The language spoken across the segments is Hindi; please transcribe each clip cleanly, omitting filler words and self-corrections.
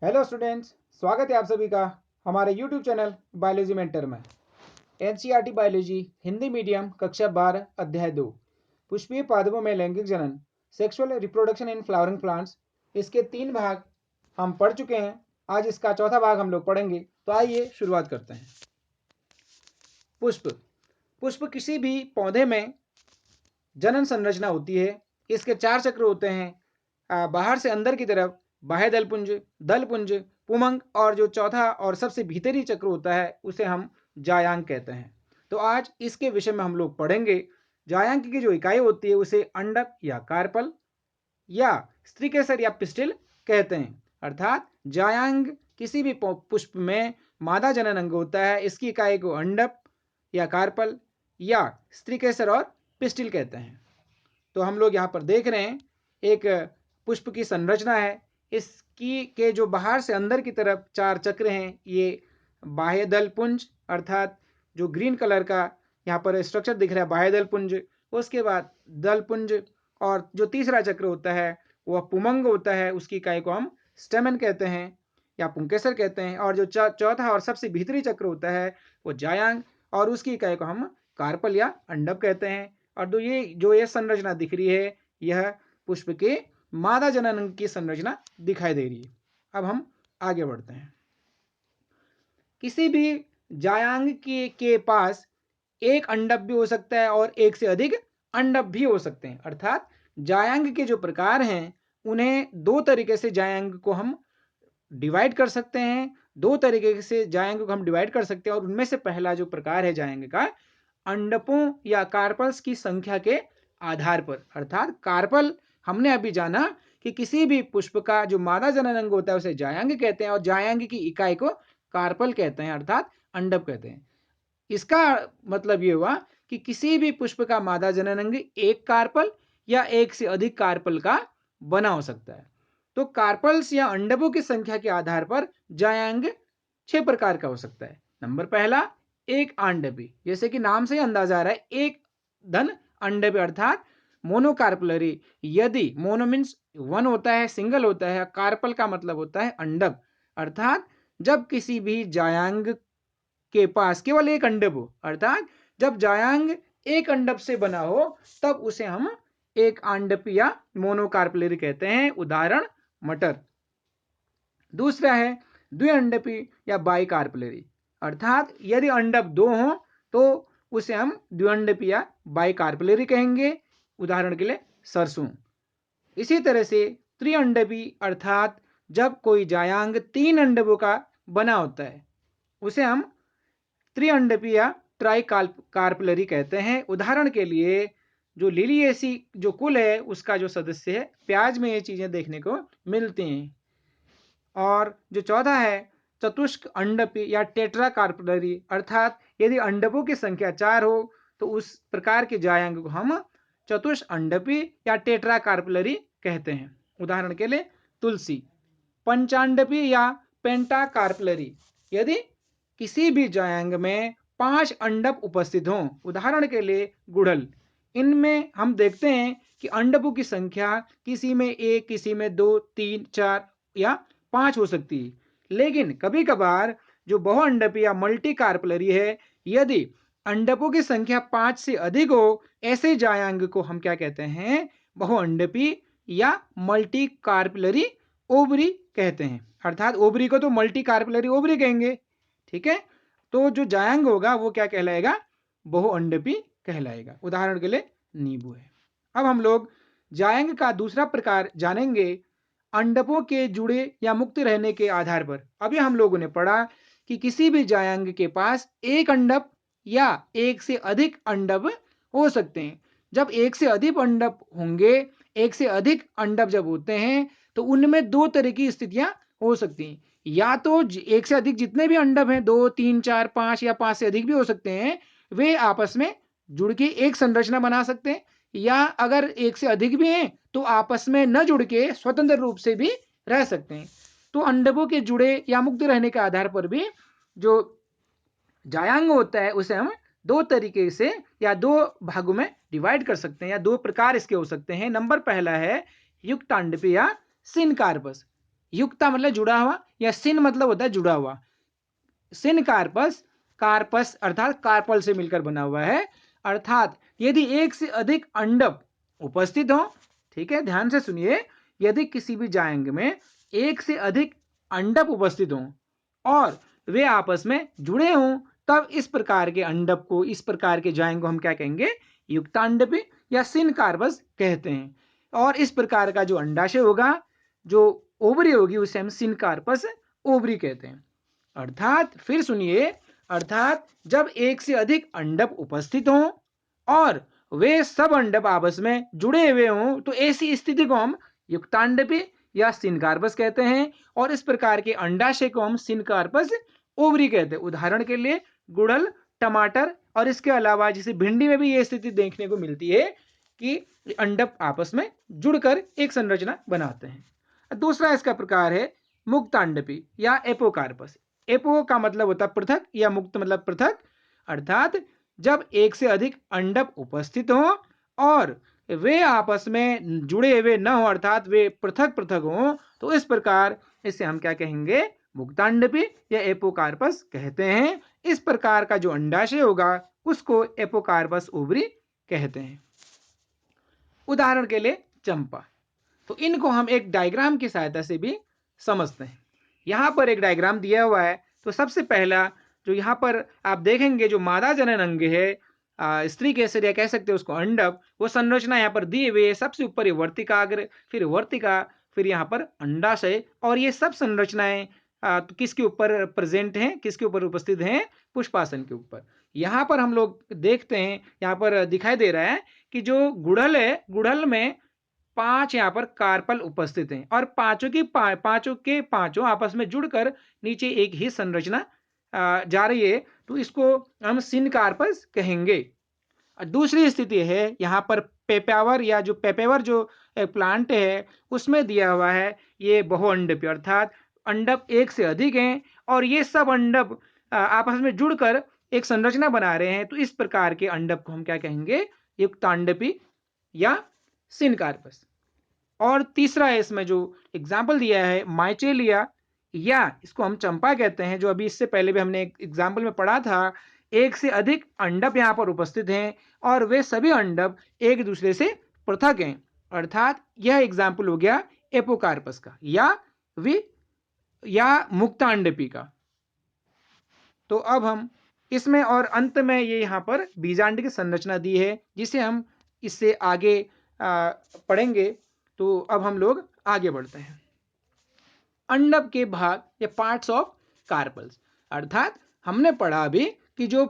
हेलो स्टूडेंट्स, स्वागत है आप सभी का हमारे यूट्यूब चैनल बायोलॉजी मेंटर में। एनसीईआरटी बायोलॉजी हिंदी मीडियम कक्षा 12 अध्याय 2 पुष्पीय पादपों में लैंगिक जनन sexual reproduction in flowering plants, इसके 3 भाग हम पढ़ चुके हैं। आज इसका चौथा भाग हम लोग पढ़ेंगे। तो आइए शुरुआत करते हैं। पुष्प पुष्प किसी भी पौधे में जनन संरचना होती है। इसके 4 चक्र होते हैं, बाहर से अंदर की तरफ बाह्य दलपुंज, दलपुंज, पुमंग और जो चौथा और सबसे भीतरी चक्र होता है उसे हम जायांग कहते हैं। तो आज इसके विषय में हम लोग पढ़ेंगे। जायांग की जो इकाई होती है उसे अंडक या कार्पल या स्त्रीकेसर या पिस्टिल कहते हैं। अर्थात जायांग किसी भी पुष्प में मादा जनन अंग होता है। इसकी इकाई को अंडक या कार्पल या स्त्रीकेसर और पिस्टिल कहते हैं। तो हम लोग यहाँ पर देख रहे हैं एक पुष्प की संरचना है। इसकी के जो बाहर से अंदर की तरफ 4 चक्र हैं, ये बाह्य दलपुंज अर्थात जो ग्रीन कलर का यहाँ पर स्ट्रक्चर दिख रहा है बाह्य दलपुंज, उसके बाद दलपुंज और जो तीसरा चक्र होता है वह पुमंग होता है। उसकी इकाई को हम स्टेमन कहते हैं या पुंकेसर कहते हैं। और जो चौथा और सबसे भीतरी चक्र होता है वो जायांग और उसकी इकाई को हम कार्पल या अंडक कहते हैं। और जो ये संरचना दिख रही है यह पुष्प के मादा जनन अंग की संरचना दिखाई दे रही है। अब हम आगे बढ़ते हैं। किसी भी जायांग के पास एक अंडक भी हो सकता है और एक से अधिक अंडक भी हो सकते हैं। अर्थात जायांग के जो प्रकार हैं उन्हें 2 तरीके से जायांग को हम डिवाइड कर सकते हैं। 2 तरीके से जायांग को हम डिवाइड कर सकते हैं और उनमें से पहला जो प्रकार है जायांग का, अंडकों या कार्पल्स की संख्या के आधार पर। अर्थात कार्पल हमने अभी जाना कि किसी भी पुष्प का जो मादा जनन अंग होता है उसे जायांग कहते हैं और जायांग की इकाई को कार्पल कहते हैं अर्थात अंडक कहते हैं। इसका मतलब ये हुआ कि किसी भी पुष्प का मादा जनन अंग एक कार्पल या एक से अधिक कार्पल का बना हो सकता है। तो कार्पल्स या अंडकों की संख्या के आधार पर जायांग 6 प्रकार का हो सकता है। नंबर पहला, एक आंडवी, जैसे कि नाम से ही अंदाजा आ रहा है एक धन अंडवी अर्थात मोनोकार्पलरी। यदि मोनो मीन्स 1 होता है, सिंगल होता है, कार्पल का मतलब होता है अंडक, अर्थात जब किसी भी जायांग के पास केवल एक अंडक हो, अर्थात जब जायांग एक अंडक से बना हो तब उसे हम एक आंडप या मोनोकार्पलरी कहते हैं। उदाहरण मटर। दूसरा है द्विअंडपी या बाइकार्पलरी, अर्थात यदि अंडक 2 हो तो उसे हम द्विअंडपी या बाइकार्पलरी कहेंगे। उदाहरण के लिए सरसों। इसी तरह से त्रिअंडपी अर्थात जब कोई जायांग 3 अंडकों का बना होता है उसे हम त्रिअंडपी या ट्राई कार्पलरी कहते हैं। उदाहरण के लिए जो लिलिएसी जो कुल है उसका जो सदस्य है, प्याज में ये चीजें देखने को मिलती हैं। और जो चौथा है चतुष्क अंडपी या टेट्रा कार्पलरी, अर्थात यदि अंडकों की संख्या 4 हो तो उस प्रकार के जायांग को हम चतुष अंडपी या टेट्रा कार्पलरी कहते हैं। उदाहरण के लिए तुलसी। पंचांडपी या पेंटा कार्पलरी, यदि किसी भी जायांग में 5 अंडक उपस्थित हों, उदाहरण के लिए गुड़हल। इनमें हम देखते हैं कि अंडकों की संख्या किसी में 1, किसी में 2, 3, 4 या 5 हो सकती है। लेकिन कभी कभार जो बहुअंडपी या मल्टी कार्पलरी है, यदि अंडकों की संख्या 5 से अधिक हो, ऐसे जायांग को हम क्या कहते हैं? बहुअंडपी या मल्टी कार्पलरी ओवरी कहते हैं। अर्थात ओवरी को तो मल्टी कार्पलरी ओवरी कहेंगे। ठीक है, तो जो जायांग होगा वो क्या कहलाएगा? बहुअंडपी कहलाएगा। उदाहरण के लिए नींबू है। अब हम लोग जायांग का दूसरा प्रकार जानेंगे, अंडकों के जुड़े या मुक्त रहने के आधार पर। अभी हम लोगों ने पढ़ा कि किसी भी जायांग के पास एक अंडक या एक से अधिक अंडक हो सकते हैं। जब एक से अधिक अंडक होंगे, एक से अधिक अंडक जब होते हैं तो उनमें 2 तरह की स्थितियां हो सकती हैं। या तो एक से अधिक जितने भी अंडक हैं, 2, 3, 4, 5 या 5 से अधिक भी हो सकते हैं, वे आपस में जुड़ के एक संरचना बना सकते हैं। या अगर एक से अधिक भी हैं तो आपस में न जुड़ के स्वतंत्र रूप से भी रह सकते हैं। तो अंडकों के जुड़े या मुक्त रहने के आधार पर भी जो जायांग होता है उसे हम 2 तरीके से या 2 भागों में डिवाइड कर सकते हैं या 2 प्रकार इसके हो सकते हैं। नंबर पहला है युक्तांडपी या सिनकार्पस। युक्ता मतलब जुड़ा हुआ, या सिन मतलब होता है जुड़ा हुआ। सिन कार्पस, कार्पस अर्थात कार्पल से मिलकर बना हुआ है। अर्थात यदि एक से अधिक अंडक उपस्थित हो, ठीक है, ध्यान से सुनिए, यदि किसी भी जायंग में एक से अधिक अंडक उपस्थित हो और वे आपस में जुड़े हों, तब इस प्रकार के अंडक को, इस प्रकार के जायंग को हम क्या कहेंगे? युक्तांडपी या सिन कार्पस कहते हैं। और इस प्रकार का जो अंडाशय होगा, जो ओवरी होगी, उसे हम सिन कार्पस ओवरी कहते हैं। अर्थात फिर सुनिए, अर्थात जब एक से अधिक अंडक उपस्थित हों और वे सब अंडक आपस में जुड़े हुए हों, तो ऐसी स्थिति को हम युक्तांडपी या सिनकार्पस कहते हैं। और इस प्रकार के अंडाशय को हम सिनकार्पस ओवरी कहते हैं। उदाहरण के लिए गुड़हल, टमाटर, और इसके अलावा जैसे भिंडी में भी ये स्थिति देखने को मिलती है कि अंडक आपस में जुड़कर एक संरचना बनाते हैं। दूसरा इसका प्रकार है मुक्तांडपी या एपोकार्पस। एपो का मतलब होता है पृथक, या मुक्त मतलब पृथक। अर्थात जब एक से अधिक अंडक उपस्थित हो और वे आपस में जुड़े हुए न हो, अर्थात वे पृथक पृथक हो, तो इस प्रकार इसे हम क्या कहेंगे? मुक्तांडपी या एपोकार्पस कहते हैं। इस प्रकार का जो अंडाशय होगा उसको एपोकार्पस ओवरी कहते हैं। उदाहरण के लिए चंपा, तो इनको हम एक डायग्राम की सहायता से भी समझते हैं। यहां पर एक डायग्राम दिया हुआ है, तो सबसे पहला जो यहां पर आप देखेंगे, जो मादा जनन अंग है, स्त्री केसर या कह सकते हैं उसको अंडक, वो संरचना यहाँ पर दी हुई है। सबसे ऊपर ये वर्तिकाग्र, फिर वर्तिका, फिर यहाँ पर अंडाशय, और ये सब संरचनाएं तो किसके ऊपर प्रेजेंट हैं, किसके ऊपर उपस्थित हैं? पुष्पासन के ऊपर। यहाँ पर हम लोग देखते हैं, यहाँ पर दिखाई दे रहा है कि जो गुड़हल है, गुड़हल में 5 यहाँ पर कार्पल उपस्थित हैं और पांचों के पांचों आपस में जुड़कर नीचे एक ही संरचना जा रही है, तो इसको हम सिन कार्पस कहेंगे। दूसरी स्थिति है यहाँ पर पेपावर, या जो पेपेवर जो प्लांट है उसमें दिया हुआ है ये बहुअंडक, अर्थात अंडक एक से अधिक हैं और ये सब अंडक आपस में जुड़कर एक संरचना बना रहे हैं, तो इस प्रकार के अंडक को हम क्या कहेंगे? युक्तांडपी या सिनकार्पस। और तीसरा है इसमें जो एग्जाम्पल दिया है माइचेलिया, या इसको हम चंपा कहते हैं, जो अभी इससे पहले भी हमने एक एग्जाम्पल में पढ़ा था। एक से अधिक अंडक यहाँ पर उपस्थित हैं और वे सभी अंडक एक दूसरे से पृथक हैं, अर्थात यह एग्जाम्पल हो गया एपोकार्पस का या मुक्तांडपी का। तो अब हम इसमें और अंत में ये यहाँ पर बीजांड की संरचना दी है, जिसे हम इससे आगे पढ़ेंगे। तो अब हम लोग आगे बढ़ते हैं। अंडक के भाग या पार्ट्स ऑफ कार्पल्स, अर्थात हमने पढ़ा अभी कि जो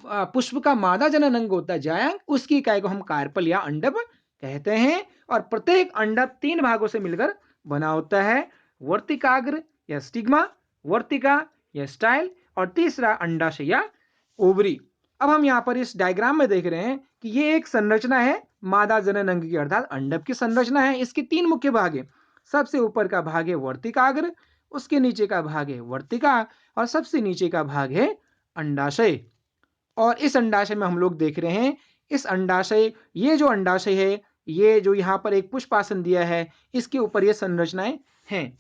पुष्प का मादा जनन अंग होता है जायंग, उसकी इकाई को हम कार्पल या अंडक कहते हैं। और प्रत्येक अंडक 3 भागों से मिलकर बना होता है, वर्तिकाग्र या स्टिग्मा, वर्तिका या स्टाइल, और तीसरा अंडाशय या ओवरी। अब हम यहाँ पर इस डायग्राम में देख रहे हैं कि ये एक संरचना है मादा जनन अंग की, अर्थात अंडक की संरचना है। इसके 3 मुख्य भाग है। सबसे ऊपर का भाग है वर्तिकाग्र, उसके नीचे का भाग है वर्तिका, और सबसे नीचे का भाग है अंडाशय। और इस अंडाशय में हम लोग देख रहे हैं, इस अंडाशय, ये जो अंडाशय है, ये जो यहाँ पर एक पुष्पासन दिया है, इसके ऊपर ये संरचनाएं हैं।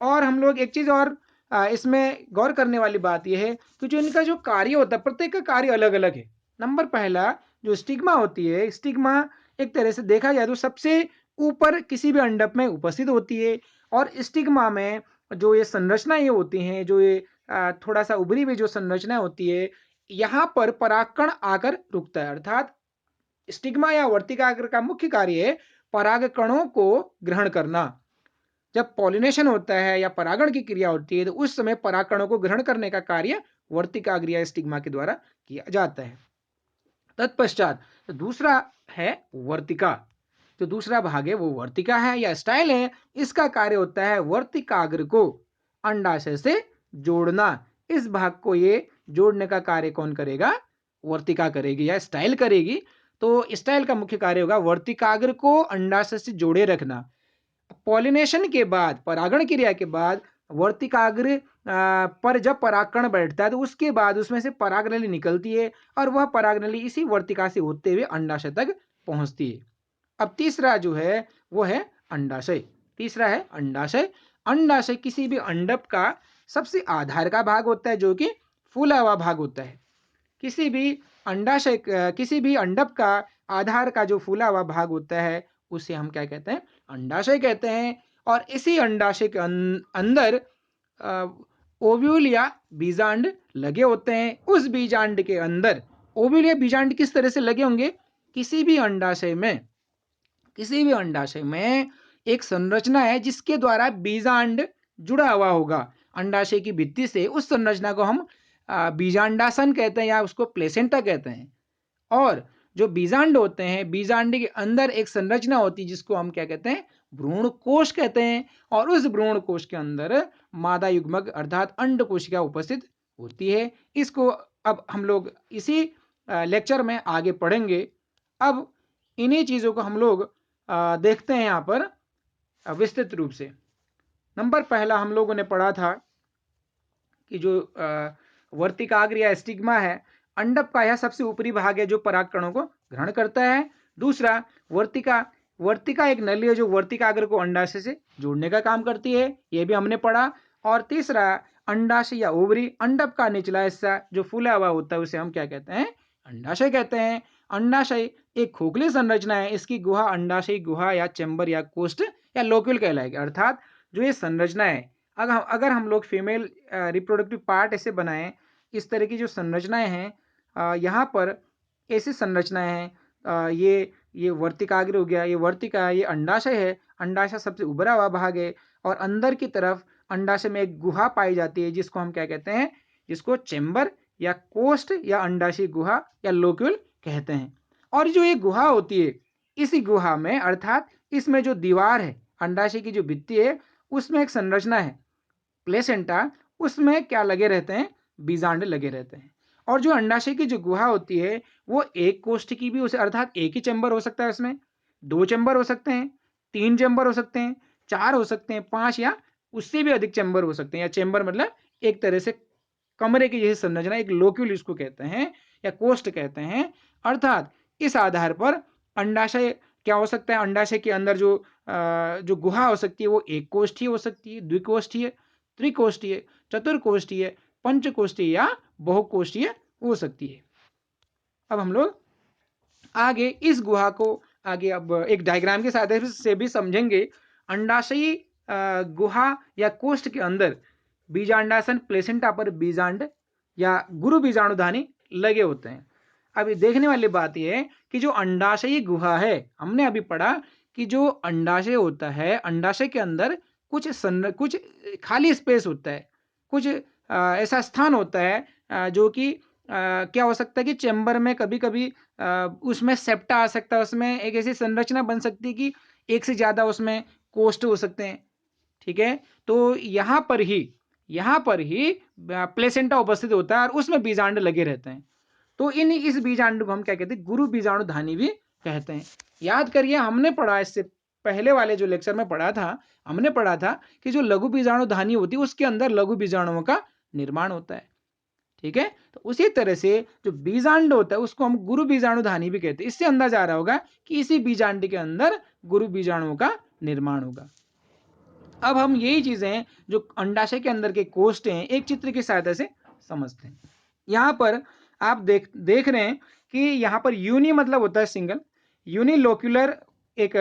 और हम लोग एक चीज और इसमें गौर करने वाली बात यह है कि जो इनका जो कार्य होता है, प्रत्येक का कार्य अलग अलग है। नंबर पहला, जो स्टिग्मा होती है, स्टिग्मा एक तरह से देखा जाए तो सबसे ऊपर किसी भी अंडक में उपस्थित होती है। और स्टिग्मा में जो ये संरचनाएं होती हैं, जो ये थोड़ा सा उभरी हुई जो संरचना होती है, यहाँ पर परागकण आकर रुकता है। अर्थात स्टिग्मा या वर्तिकाग्र का मुख्य कार्य है परागकणों को ग्रहण करना। जब पॉलिनेशन होता है या परागण की क्रिया होती है, तो उस समय परागकणों को ग्रहण करने का कार्य वर्तिकाग्र या स्टिग्मा के द्वारा किया जाता है। तत्पश्चात दूसरा है वर्तिका, जो दूसरा भाग है वो वर्तिका है या स्टाइल है। इसका कार्य होता है वर्तिकाग्र को अंडाशय से जोड़ना। इस भाग को ये जोड़ने का कार्य कौन करेगा? वर्तिका करेगी या स्टाइल करेगी। तो स्टाइल का मुख्य कार्य होगा वर्तिकाग्र को अंडाशय से जोड़े रखना। पॉलिनेशन के बाद, परागण क्रिया के बाद वर्तिकाग्र पर जब परागकण बैठता है, तो उसके बाद उसमें से परागनली निकलती है और वह परागनली इसी वर्तिका से होते हुए अंडाशय तक पहुंचती है। अब तीसरा जो है वो है अंडाशय। तीसरा है अंडाशय। अंडाशय किसी भी अंडक का सबसे आधार का भाग होता है, जो कि फूला हुआ भाग होता है। किसी भी अंडक का आधार का जो फूला हुआ भाग होता है उसे हम क्या कहते हैं? अंडाशय कहते हैं। और इसी अंडाशय के अंदर ओव्यूल या बीजांड लगे होते हैं। उस बीजांड के अंदर ओव्यूल या बीजांड किस तरह से लगे होंगे? किसी भी अंडाशय में एक संरचना है जिसके द्वारा बीजांड जुड़ा हुआ होगा अंडाशय की भित्ति से। उस संरचना को हम बीजांडासन कहते हैं या उसको प्लेसेंटा कहते हैं। और जो बीजांड होते हैं, बीजांड के अंदर एक संरचना होती है जिसको हम क्या कहते हैं? भ्रूण कोश कहते हैं। और उस भ्रूण कोश के अंदर मादा युग्मक अर्थात अंड कोशिका उपस्थित होती है। इसको अब हम लोग इसी लेक्चर में आगे पढ़ेंगे। अब इन्हीं चीजों को हम लोग देखते हैं यहाँ पर विस्तृत रूप से। नंबर पहला हम लोगों ने पढ़ा था कि जो वर्तिकाग्र या स्टिग्मा है, अंडक का यह सबसे ऊपरी भाग है जो परागकणों को ग्रहण करता है। दूसरा, वर्तिका एक नली है जो वर्तिकाग्र को अंडाशय से जोड़ने का काम करती है, यह भी हमने पढ़ा। और तीसरा, अंडाशय या ओवरी, अंडक का निचला हिस्सा जो फूला हुआ होता है उसे हम क्या कहते हैं? अंडाशय कहते हैं। अंडाशय एक खोखली संरचना है। इसकी गुहा अंडाशय गुहा या चैम्बर या कोष्ठ या लोक्यूल कहलाएगी। अर्थात जो ये संरचना है, अगर हम लोग फीमेल रिप्रोडक्टिव पार्ट ऐसे बनाएं, इस तरह की जो संरचनाएं हैं, यहाँ पर ऐसी संरचनाएं हैं, ये वर्तिकाग्र हो गया, ये वर्तिका, ये अंडाशय है। अंडाशय सबसे उभरा हुआ भाग है और अंदर की तरफ अंडाशय में एक गुहा पाई जाती है जिसको हम क्या कहते हैं? जिसको चैम्बर या कोष्ठ या अंडाशय गुहा या लोक्यूल कहते हैं। और जो ये गुहा होती है, इसी गुहा में अर्थात इसमें जो दीवार है, अंडाशय की जो भित्ति है, उसमें एक संरचना है प्लेसेंटा, उसमें क्या लगे रहते हैं? बीजांड लगे रहते हैं। और जो अंडाशय की जो गुहा होती है वो एक कोष्ठ की भी उसे अर्थात एक ही चैम्बर हो सकता है, उसमें 2 चैम्बर हो सकते हैं, 3 चैम्बर हो सकते हैं, 4 हो सकते हैं, 5 या उससे भी अधिक चैम्बर हो सकते हैं। या चैम्बर मतलब एक तरह से कमरे की जैसी संरचना, एक लोक्यूल इसको कहते हैं या कोष्ठ कहते हैं। अर्थात इस आधार पर अंडाशय क्या हो सकता है? अंडाशय के अंदर जो गुहा हो सकती है वो एक कोष्ठीय हो सकती है, द्विकोष्ठीय, त्रिकोष्ठीय, चतुर्कोष्ठीय, पंचकोष्ठीय या बहुकोष्ठीय हो सकती है। अब हम लोग आगे इस गुहा को आगे अब एक डायग्राम के साथ से भी समझेंगे। अंडाशयी गुहा या कोष्ठ के अंदर बीजांडासन प्लेसेंटा पर बीजांड या गुरु बीजाणुधानी लगे होते हैं। अभी देखने वाली बात यह है कि जो अंडाशयी गुहा है, हमने अभी पढ़ा कि जो अंडाशय होता है, अंडाशय के अंदर कुछ खाली स्पेस होता है, कुछ ऐसा स्थान होता है जो कि क्या हो सकता है कि चैम्बर में कभी कभी उसमें सेप्टा आ सकता है, उसमें एक ऐसी संरचना बन सकती है कि एक से ज्यादा उसमें कोष्ठ हो सकते हैं। ठीक है, तो यहाँ पर ही प्लेसेंटा उपस्थित होता है और उसमें बीजांड लगे रहते हैं। तो इस बीजांड को हम क्या कहते हैं? गुरु बीजाणुधानी भी कहते हैं। याद करिए, हमने पढ़ा इससे पहले वाले जो लेक्चर में पढ़ा था, हमने पढ़ा था कि जो लघु बीजाणुधानी होती है उसके अंदर लघु बीजाणुओं का निर्माण होता है। ठीक है, तो उसी तरह से जो बीजांड होता है उसको हम गुरु बीजाणुधानी भी कहते हैं। इससे अंदाजा आ रहा होगा कि इसी बीजांड के अंदर गुरु बीजाणुओं का निर्माण होगा। अब हम यही चीजें जो अंडाशय के अंदर के कोष्ठ हैं एक चित्र की सहायता से समझते हैं। यहाँ पर आप देख रहे हैं कि यहाँ पर यूनि मतलब होता है सिंगल, यूनिलोक्युलर एक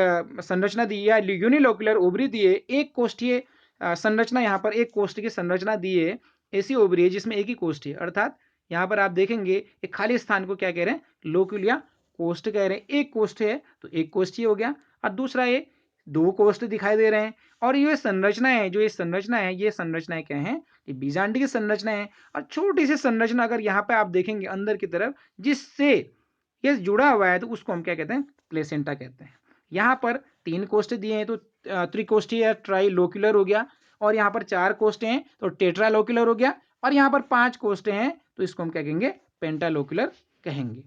संरचना दी है, यूनिलोक्युलर ओवरी दी है, एक कोष्ठीय संरचना, यहाँ पर एक कोष्ठ की संरचना दी है, ऐसी ओवरी है जिसमें एक ही कोष्ठ है। अर्थात यहाँ पर आप देखेंगे एक खाली स्थान को क्या कह रहे हैं? लोक्यूल या कोष्ठ कह रहे हैं। एक कोष्ठ है तो एक कोष्ठीय हो गया, और दूसरा ये 2 कोष्ठ दिखाई दे रहे हैं। और ये संरचनाएं हैं, जो ये संरचनाएं क्या हैं? ये बीजांड की संरचना है। और छोटी सी संरचना अगर यहाँ पे आप देखेंगे अंदर की तरफ जिससे ये जुड़ा हुआ है तो उसको हम क्या कहते हैं? प्लेसेंटा कहते हैं। यहाँ पर 3 कोष्ठ दिए हैं तो त्रिकोष्ठीय या ट्राइलोक्युलर हो गया, और यहाँ पर 4 कोष्ठ हैं तो टेट्रालोक्युलर हो गया, और यहाँ पर 5 कोष्ठ हैं तो इसको हम क्या कहेंगे? पेंटालोक्युलर कहेंगे।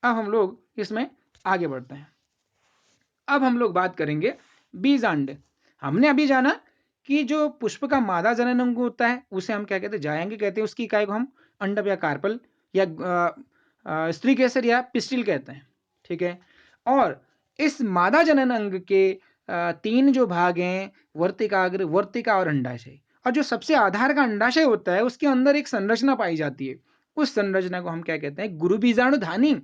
अब हम लोग इसमें आगे बढ़ते हैं। अब हम लोग बात करेंगे बीजांड। हमने अभी जाना कि जो पुष्प का मादा जनन अंग होता है उसे हम क्या कहते हैं? जायंग कहते हैं। उसकी इकाई को हम अंडप या कार्पल या स्त्री केसर या पिस्टिल कहते हैं। ठीक है, और इस मादा जनन अंग के तीन जो भाग हैं, वर्तिकाग्र, वर्तिका और अंडाशय। और जो सबसे आधार का अंडाशय होता है उसके अंदर एक संरचना पाई जाती है, उस संरचना को हम क्या कहते हैं, गुरु बीजाणुधानी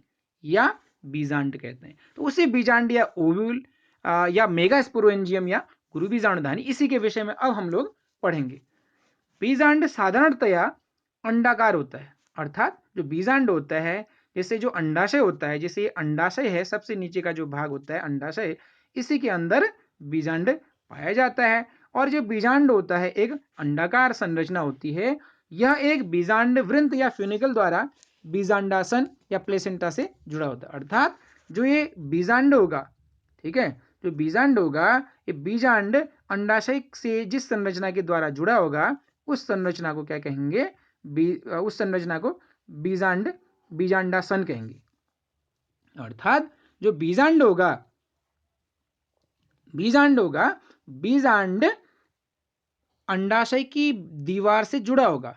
या बीजांड कहते हैं। तो उसी बीजांड या ओव्यूल या मेगास्पोरेंजियम या गुरु बीजाणुधानी, इसी के विषय में अब हम लोग पढ़ेंगे। बीजांड साधारणतया अंडाकार होता है, अर्थात जो बीजांड होता है, जैसे जो अंडाशय होता है, जैसे ये अंडाशय है, सबसे नीचे का जो भाग होता है अंडाशय, इसी के अंदर बीजांड पाया जाता है। और जो बीजांड होता है एक अंडाकार संरचना होती है, यह एक बीजांड वृंत या फ्यूनिकल द्वारा बीजांडासन या प्लेसेंटा से जुड़ा होता है। अर्थात जो ये बीजांड होगा, ठीक है, जो बीजांड होगा, ये बीजांड अंडाशय से जिस संरचना के द्वारा जुड़ा होगा उस संरचना को क्या कहेंगे, उस संरचना को बीजांड, बीजांडासन कहेंगे। अर्थात जो बीजांड होगा, बीजांड अंडाशय की दीवार से जुड़ा होगा,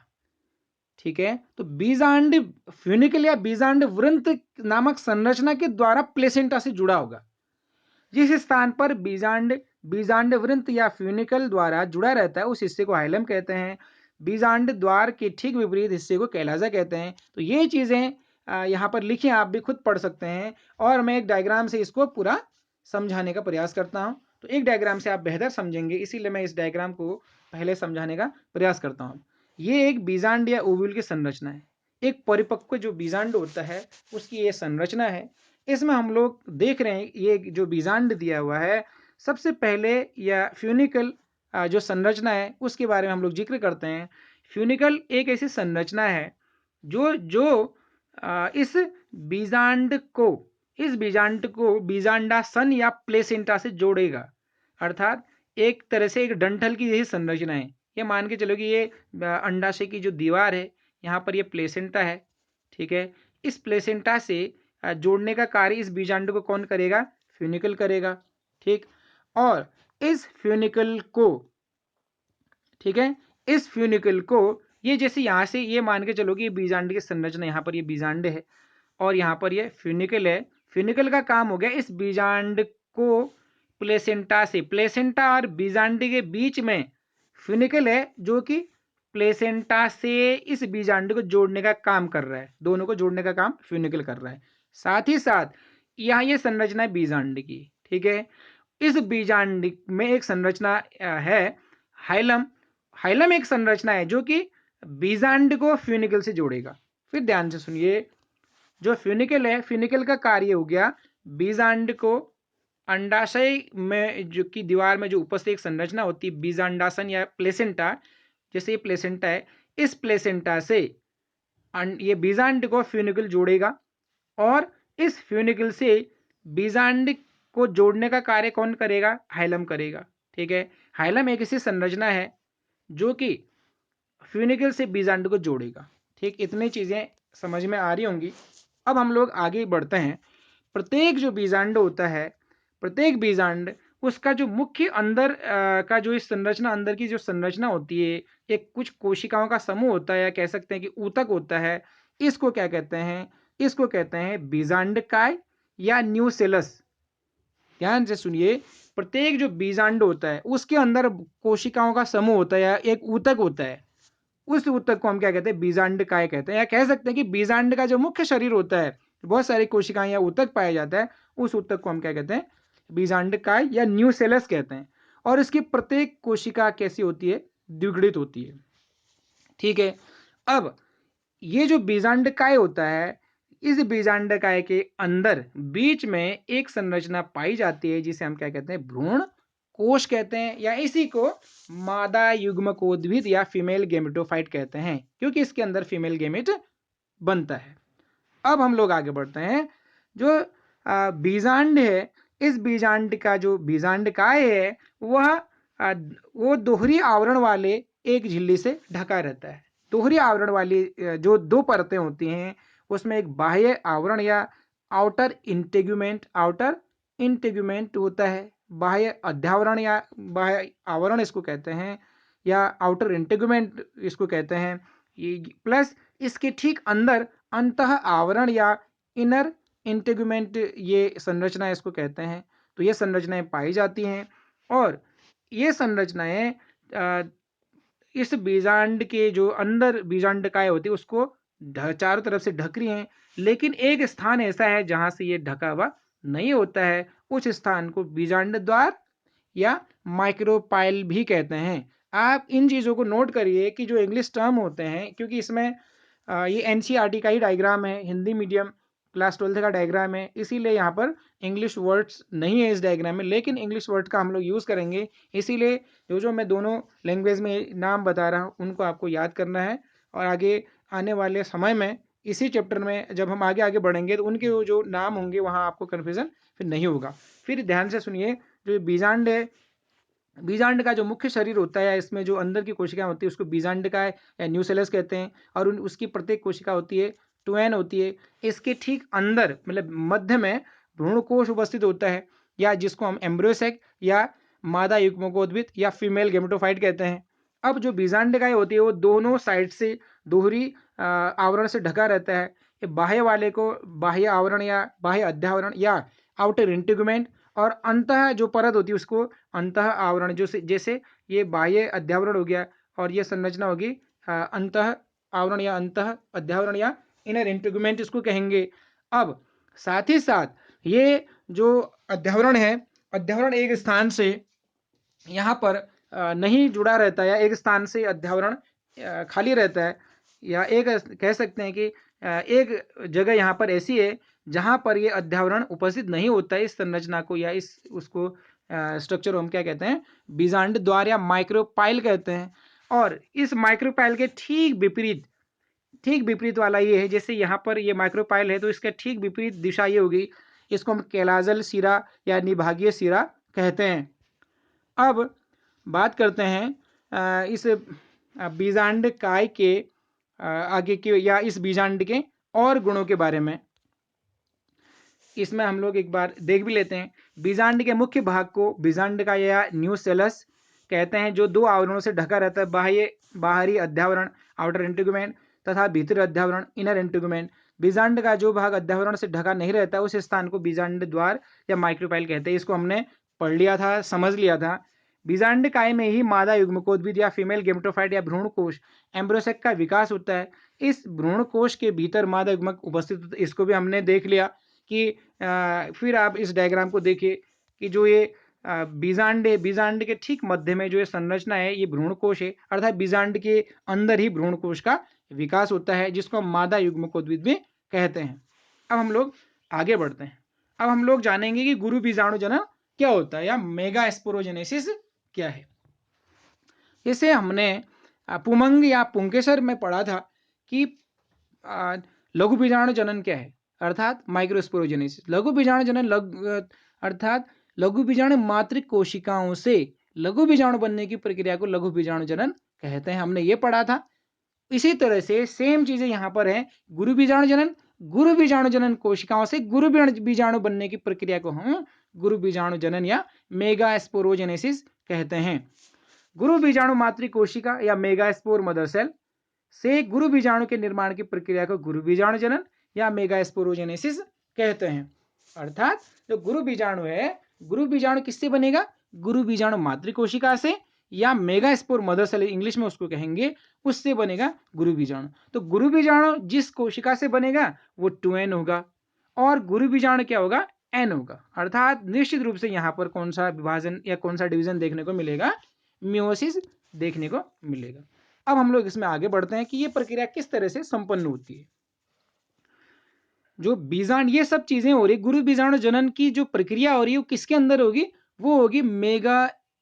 ठीक है। तो बीजांड फ्यूनिकल या बीजांड वृंत नामक संरचना के द्वारा प्लेसेंटा से जुड़ा होगा। जिस स्थान पर बीजांड वृंत या फ्यूनिकल द्वारा जुड़ा रहता है उस हिस्से को हाइलम कहते हैं। बीजांड द्वार के ठीक विपरीत हिस्से को कैलाजा कहते हैं। तो ये चीजें यहाँ पर लिखी, आप भी खुद पढ़ सकते हैं, और मैं एक डायग्राम से इसको पूरा समझाने का प्रयास करता हूँ। तो एक डायग्राम से आप बेहतर समझेंगे, इसीलिए मैं इस डायग्राम को पहले समझाने का प्रयास करता हूँ। ये एक बीजांड या ओव्यूल की संरचना है। एक परिपक्व जो बीजांड होता है उसकी ये संरचना है। इसमें हम लोग देख रहे हैं ये जो बीजांड दिया हुआ है, सबसे पहले या फ्यूनिकल जो संरचना है उसके बारे में हम लोग जिक्र करते हैं। फ्यूनिकल एक ऐसी संरचना है जो इस बीजांड को बीजांडासन या प्लेसेंटा से जोड़ेगा। अर्थात एक तरह से एक डंठल की जैसी संरचना है। ये मान के चलो कि ये अंडाशय की जो दीवार है, यहाँ पर ये प्लेसेंटा है, ठीक है। इस प्लेसेंटा से जोड़ने का कार्य इस बीजांड को कौन करेगा, फ्यूनिकल करेगा, ठीक। और इस फ्यूनिकल को, ठीक है, इस फ्यूनिकल को ये जैसे यहाँ से ये मान के चलो कि ये बीजांड की संरचना, यहाँ पर ये बीजांड है और यहाँ पर ये फ्यूनिकल है। फ्यूनिकल का काम हो गया इस बीजांड को प्लेसेंटा से, प्लेसेंटा और बीजांड के बीच में फ्यूनिकल है जो कि प्लेसेंटा से इस बीजांड को जोड़ने का काम कर रहा है। दोनों को जोड़ने का काम फ्यूनिकल कर रहा है। साथ ही साथ यहाँ ये संरचना है बीजांड की, ठीक है। इस बीजांड में एक संरचना है हाइलम। हाइलम एक संरचना है जो कि बीजांड को फ्यूनिकल से जोड़ेगा। फिर ध्यान से सुनिए, जो फ्यूनिकल है, फ्यूनिकल का कार्य हो गया बीजांड को अंडाशय में जो की दीवार में जो उपस्थित एक संरचना होती है बीजांडासन या प्लेसेंटा, जैसे ये प्लेसेंटा है, इस प्लेसेंटा से ये बीजांड को फ्यूनिकल जोड़ेगा और इस फ्यूनिकल से बीजांड को जोड़ने का कार्य कौन करेगा, हाइलम करेगा, ठीक है। हाइलम एक ऐसी संरचना है जो कि फ्यूनिकल से बीजांड को जोड़ेगा, ठीक। इतनी चीजें समझ में आ रही होंगी। अब हम लोग आगे बढ़ते हैं। प्रत्येक जो बीजांड होता है, प्रत्येक बीजांड उसका जो मुख्य अंदर का जो इस संरचना, अंदर की जो संरचना होती है, एक कुछ कोशिकाओं का समूह होता है, या कह सकते हैं कि ऊतक होता है। इसको क्या कहते हैं, इसको कहते हैं बीजांडकाय या न्यूसेलस। ध्यान से सुनिए, प्रत्येक जो बीजांड होता है उसके अंदर कोशिकाओं का समूह होता है या एक ऊतक होता है। उस ऊतक को हम क्या कहते हैं, बीजांडकाय कहते हैं, या कह सकते हैं कि बीजांड का जो मुख्य शरीर होता है, बहुत सारी कोशिकाएं या ऊतक पाया जाता है, उस ऊतक को हम क्या कहते हैं, बीजांडकाय या न्यूसेलस कहते हैं। और इसकी प्रत्येक कोशिका कैसी होती है, द्विगुणित होती है, ठीक है। अब ये जो बीजांडकाय होता है, इस बीजांडकाय के अंदर बीच में एक संरचना पाई जाती है जिसे हम क्या कहते हैं, भ्रूण कोश कहते हैं, या इसी को मादा युग्मकोद्भिद या फीमेल गेमेटोफाइट कहते हैं, क्योंकि इसके अंदर फीमेल गेमेट बनता है। अब हम लोग आगे बढ़ते हैं। जो बीजांड है, इस बीजांड का जो बीजांडकाय है वो दोहरी आवरण वाले एक झिल्ली से ढका रहता है। दोहरी आवरण वाली जो दो परतें होती हैं उसमें एक बाह्य आवरण या आउटर इंटेग्यूमेंट होता है, बाह्य अध्यावरण या बाह्य आवरण इसको कहते हैं, या आउटर इंटेग्यूमेंट इसको कहते हैं। ये प्लस इसके ठीक अंदर अंतः आवरण या इनर इंटेग्यूमेंट, ये संरचना इसको कहते हैं। तो ये संरचनाएं पाई जाती हैं। और ये संरचनाएं इस बीजांड के जो अंदर बीजांडकाएं होती है उसको चारों तरफ से ढक रही हैं, लेकिन एक स्थान ऐसा है जहां से ये ढका हुआ नहीं होता है। उस स्थान को बीजांड द्वार या माइक्रोपाइल भी कहते हैं। आप इन चीज़ों को नोट करिए कि जो इंग्लिश टर्म होते हैं, क्योंकि इसमें ये एनसीईआरटी का ही डायग्राम है, हिंदी मीडियम क्लास 12 का डायग्राम है, इसीलिए यहाँ पर इंग्लिश वर्ड्स नहीं है इस डायग्राम में, लेकिन इंग्लिश वर्ड का हम लोग यूज़ करेंगे। इसीलिए जो मैं दोनों लैंग्वेज में नाम बता रहा हूँ उनको आपको याद करना है, और आगे आने वाले समय में इसी चैप्टर में जब हम आगे आगे बढ़ेंगे तो उनके जो नाम होंगे वहाँ आपको कन्फ्यूज़न फिर नहीं होगा। फिर ध्यान से सुनिए, जो बीजांड है, बीजांड का जो मुख्य शरीर होता है, इसमें जो अंदर की कोशिका होती है उसको बीजांड का या न्यूसेलस कहते हैं, और उसकी प्रत्येक कोशिका होती है ट्वेन होती है। इसके ठीक अंदर मतलब मध्य में भ्रूणकोश उपस्थित होता है, या जिसको हम एम्ब्रियोसेक या मादा युग्मकोद्भिद या फीमेल गेमेटोफाइट कहते हैं। अब जो बीजांडकाएं होती है वो दोनों साइड से दोहरी आवरण से ढका रहता है। ये बाह्य वाले को बाह्य आवरण या बाह्य अध्यावरण या आउटर इंटीगुमेंट, और अंतः जो परत होती है उसको अंतः आवरण, जो जैसे ये बाह्य अध्यावरण हो गया और ये संरचना होगी अंतः आवरण या अंतः अध्यावरण या इनर इंटीगुमेंट इसको कहेंगे। अब साथ ही साथ ये जो अध्यावरण है, अध्यावरण एक स्थान से यहाँ पर नहीं जुड़ा रहता है, या एक स्थान से अध्यावरण खाली रहता है, या एक कह सकते हैं कि एक जगह यहाँ पर ऐसी है जहाँ पर ये अध्यावरण उपस्थित नहीं होता है। इस संरचना को या इस उसको स्ट्रक्चर हम क्या कहते हैं, बीजांड द्वार या माइक्रोपाइल कहते हैं। और इस माइक्रोपाइल के ठीक विपरीत वाला ये है, जैसे यहाँ पर ये माइक्रोपाइल है तो इसका ठीक विपरीत दिशा ये होगी, इसको हम कैलाजल सिरा या निभागीय सिरा कहते हैं। अब बात करते हैं इस बीजांड काय के आगे के या इस बीजांड के और गुणों के बारे में। इसमें हम लोग एक बार देख भी लेते हैं। बीजांड के मुख्य भाग को बीजांड का या न्यूसेलस कहते हैं, जो दो आवरणों से ढका रहता है, बाहरी अध्यावरण आउटर इंटीगुमेंट तथा भीतरी अध्यावरण इनर इंटीगुमेंट। बीजांड का जो भाग अध्यावरण से ढका नहीं रहता उस स्थान को बीजांड द्वार या माइक्रोपाइल कहते हैं। इसको हमने पढ़ लिया था, समझ लिया था। बीजांड काय में ही मादा युग्मकोद्भिद या फीमेल गेमेटोफाइट या भ्रूणकोश एम्ब्रियोसेक का विकास होता है। इस भ्रूणकोश के भीतर मादा युग्मक उपस्थित होता है, इसको भी हमने देख लिया कि फिर आप इस डायग्राम को देखिए कि जो ये बीजांड है, बीजांड के ठीक मध्य में जो ये संरचना है ये भ्रूणकोश है, अर्थात बीजांड के अंदर ही भ्रूणकोश का विकास होता है, जिसको हम मादा युग्मकोद्भिद भी कहते हैं। अब हम लोग आगे बढ़ते हैं। अब हम लोग जानेंगे कि गुरु बीजाणु जनन क्या होता है या मेगास्पोरोजेनेसिस क्या है। इसे हमने पुमंग या पुंकेसर में पढ़ा था कि लघु बीजाणु जनन क्या है, अर्थात माइक्रोस्पोरोजेनेसिस। लघु बीजाणु जनन अर्थात लघु बीजाणु मातृ कोशिकाओं से लघु बीजाणु बनने की प्रक्रिया को लघु बीजाणु जनन कहते हैं, हमने ये पढ़ा था। इसी तरह से सेम चीजें यहाँ पर है। गुरु बीजाणु जनन, गुरु बीजाणु जनन कोशिकाओं से गुरु बीजाणु बनने की प्रक्रिया को हम गुरु बीजाणु जनन या मेगास्पोरोजेनेसिस कहते हैं। गुरु बीजाणु मातृ कोशिका या मेगास्पोर मदर सेल से गुरु बीजाणु के निर्माण की प्रक्रिया को गुरु बीजाणु जनन या मेगास्पोरोजेनेसिस कहते हैं। अर्थात जो गुरु बीजाणु है, गुरु बीजाणु किससे बनेगा, गुरु बीजाणु मातृ कोशिका से या मेगास्पोर मदर सेल इंग्लिश में उसको कहेंगे, उससे बनेगा गुरु बीजाणु। तो गुरु बीजाणु जिस कोशिका से बनेगा वो 2n होगा, और गुरु बीजाणु क्या होगा, n होगा। अर्थात निश्चित रूप से यहाँ पर कौन सा विभाजन या कौन सा डिवीजन देखने को मिलेगा, मियोसिस देखने को मिलेगा। अब हम लोग इसमें आगे बढ़ते हैं कि ये प्रक्रिया किस तरह से संपन्न होती है। जो बीजांड, ये सब चीजें हो रही, गुरु बीजाणु जनन की जो प्रक्रिया हो रही है वो किसके अंदर होगी, वो होगी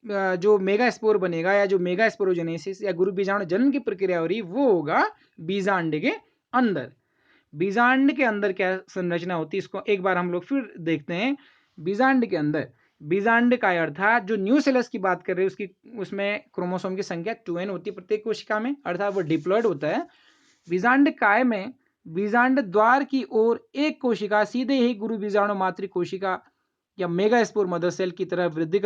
जो मेगास्पोर बनेगा या जो मेगास्पोरोजेनेसिस या गुरु बीजाणु जनन की प्रक्रिया हो रही वो होगा बीजांड के अंदर। बीजांड के अंदर क्या संरचना होती है इसको एक बार हम लोग फिर देखते हैं। बीजांड के अंदर बीजांड का अर्थात जो न्यूसेलस की बात कर रहे हैं उसकी उसमें क्रोमोसोम की संख्या 2n होती है प्रत्येक कोशिका में, अर्थात वो डिप्लॉयड होता है। बीजांड काय में बीजांड द्वार की ओर एक कोशिका सीधे ही गुरु बीजाणु मातृ कोशिका या मेगास्पोर मदर सेल की तरह वृद्धि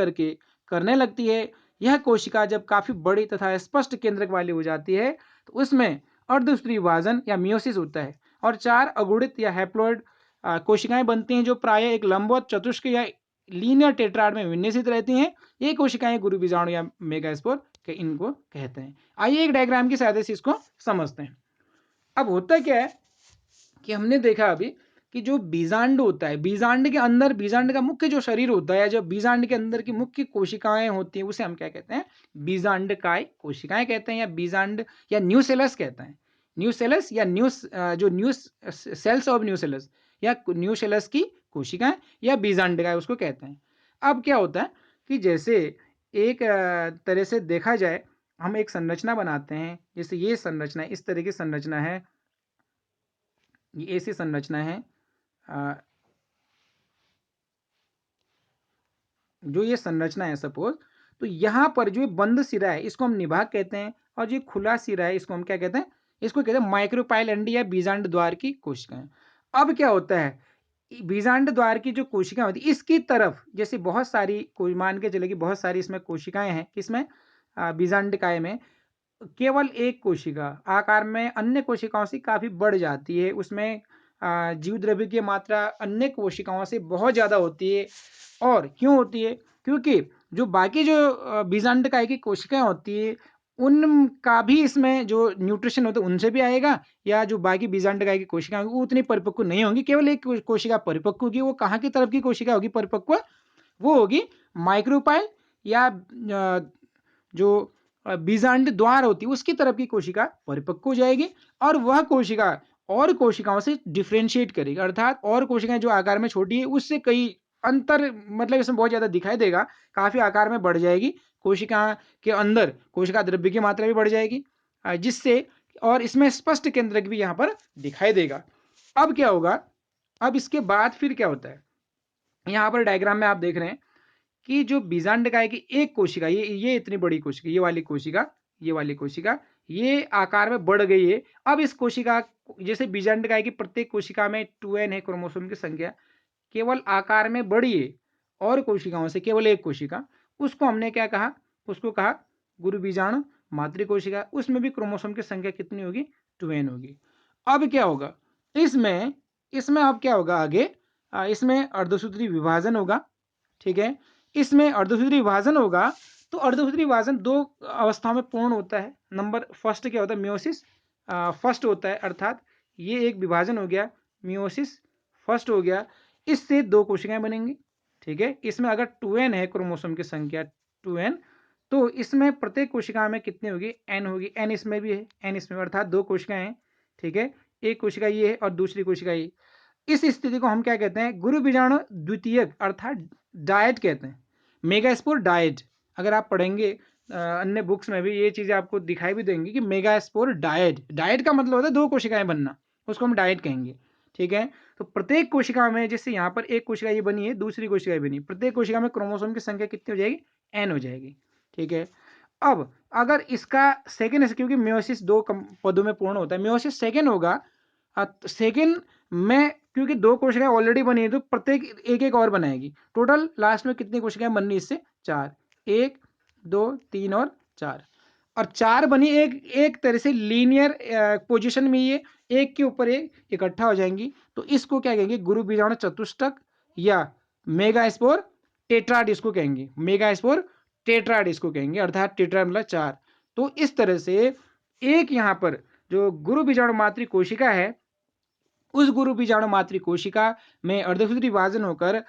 करने लगती है। यह कोशिका जब काफी बड़ी तथा स्पष्ट केंद्रक वाली हो जाती है तो उसमें अर्धसूत्री विभाजन या मियोसिस होता है, और 4 अगुणित या हैप्लॉइड कोशिकाएं बनती हैं जो प्रायः एक लंबवत चतुष्क या लीनियर टेट्राड में विन्यासित रहती हैं। ये कोशिकाएं गुरु बीजाणु या मेगास्पोर के इनको कहते हैं। आइए एक डायग्राम की सहायता से इसको समझते हैं। अब होता क्या है कि हमने देखा अभी कि जो बीजांड होता है, बीजांड के अंदर, बीजांड का मुख्य जो शरीर होता है, जो बीजांड के अंदर की मुख्य कोशिकाएं होती हैं, उसे हम क्या कहते हैं? बीजांडकाय कोशिकाएं कहते हैं, या बीजांड या न्यूसेलस कहते हैं। न्यूसेलस या जो न्यूस सेल्स ऑफ न्यूसेलस या न्यूसेलस की कोशिकाएं या बीजांडकाय उसको कहते हैं। अब क्या होता है कि जैसे एक तरह से देखा जाए, हम एक संरचना बनाते हैं, जैसे ये संरचना, इस तरह की संरचना है, ये ऐसी संरचना है, जो ये संरचना है सपोज, तो यहां पर जो बंद सिरा है इसको हम निभाग कहते हैं, और जो खुला सिरा है इसको हम क्या कहते हैं? इसको कहते हैं माइक्रोपाइल अंडी या बीजांड द्वार की कोशिकाएं। अब क्या होता है, बीजांड द्वार की जो कोशिकाएं होती है इसकी तरफ, जैसे बहुत सारी, कोई मान के चले कि बहुत सारी इसमें कोशिकाएं हैं, किसमें? बीजांडकाय में। केवल एक कोशिका आकार में अन्य कोशिकाओं से काफी बढ़ जाती है, उसमें जीव द्रव्य की मात्रा अन्य कोशिकाओं से बहुत ज्यादा होती है। और क्यों होती है? क्योंकि जो बाकी जो बीजांडकाय की कोशिकाएं होती है उनका भी इसमें जो न्यूट्रिशन होता है उनसे भी आएगा, या जो बाकी बीजांडकाय की कोशिकाएं वो उतनी परिपक्व नहीं होंगी, केवल एक कोशिका परिपक्व होगी। वो कहाँ की तरफ की कोशिका होगी परिपक्व? वो होगी माइक्रोपाइल या जो बीजांड द्वार होती है उसकी तरफ की कोशिका परिपक्व हो जाएगी, और वह कोशिका और कोशिकाओं से डिफ्रेंशिएट करेगी, अर्थात और कोशिकाएं जो आकार में छोटी है उससे कई अंतर, मतलब इसमें बहुत ज्यादा दिखाई देगा, काफी आकार में बढ़ जाएगी। कोशिका के अंदर कोशिका द्रव्य की मात्रा भी बढ़ जाएगी, जिससे, और इसमें स्पष्ट केंद्रक भी यहाँ पर दिखाई देगा। अब क्या होगा, अब इसके बाद फिर क्या होता है, यहाँ पर डायग्राम में आप देख रहे हैं कि जो बीजांडकाय की एक कोशिका, ये इतनी बड़ी कोशिका, ये वाली कोशिका, ये वाली कोशिका, ये आकार में बढ़ गई है। अब इस कोशिका, जैसे बीजांडकाय की प्रत्येक कोशिका में 2n है क्रोमोसोम की संख्या, केवल आकार में बढ़ी है और कोशिकाओं से केवल एक कोशिका, उसको हमने क्या कहा? उसको कहा गुरु बीजाणु मातृकोशिका। उसमें भी क्रोमोसोम की संख्या कितनी होगी? 2n होगी। अब क्या होगा इसमें, इसमें अब क्या होगा आगे, इसमें अर्धसूत्री विभाजन होगा, ठीक है। इसमें अर्धसूत्री विभाजन होगा, तो अर्धसूत्री विभाजन दो अवस्थाओं में पूर्ण होता है। नंबर फर्स्ट क्या होता है? मियोसिस फर्स्ट होता है, अर्थात ये एक विभाजन हो गया, मियोसिस फर्स्ट हो गया, इससे दो कोशिकाएं बनेंगी, ठीक है। इसमें अगर 2n है क्रोमोसोम की संख्या 2n, तो इसमें प्रत्येक कोशिका में कितनी होगी? n होगी। n इसमें भी है, n इसमें, अर्थात दो कोशिकाएं हैं, ठीक है। एक कोशिका ये है और दूसरी कोशिका ये। इस स्थिति को हम क्या कहते हैं? गुरु बीजाणु द्वितीयक अर्थात डायट कहते हैं, मेगास्पोर डायट। अगर आप पढ़ेंगे अन्य बुक्स में भी ये चीजें आपको दिखाई भी देंगी कि मेगास्पोर डायट, डायट का मतलब होता है दो कोशिकाएं बनना, उसको हम डायट कहेंगे, ठीक है। तो प्रत्येक कोशिका में, जैसे यहाँ पर एक कोशिका ये बनी है, दूसरी कोशिका बनी, प्रत्येक कोशिका में क्रोमोसोम की संख्या कितनी हो जाएगी? n हो जाएगी, ठीक है। अब अगर इसका सेकेंड, क्योंकि म्योसिस दो पदों में पूर्ण होता है, म्योसिस सेकेंड होगा, सेकेंड में क्योंकि दो कोशिकाएं ऑलरेडी बनी है तो प्रत्येक एक एक और बनाएगी, टोटल लास्ट में कितनी कोशिकाएं बननी? इससे 4, 1 2 3 और 4, और 4 बनी एक तरह से लीनियर पोजीशन में, ये एक के ऊपर एक इकट्ठा हो जाएंगी। तो इसको क्या कहेंगे? गुरु बीजाणु चतुष्टक या मेगास्पोर टेट्राड इसको कहेंगे, मेगास्पोर टेट्राड इसको कहेंगे, अर्थात टेट्राड मतलब 4। तो इस तरह से एक यहाँ पर जो गुरु बीजाणु मातृ कोशिका है, उस गुरु बीजाणु मातृ कोशिका में अर्धसूत्री विभाजन होकर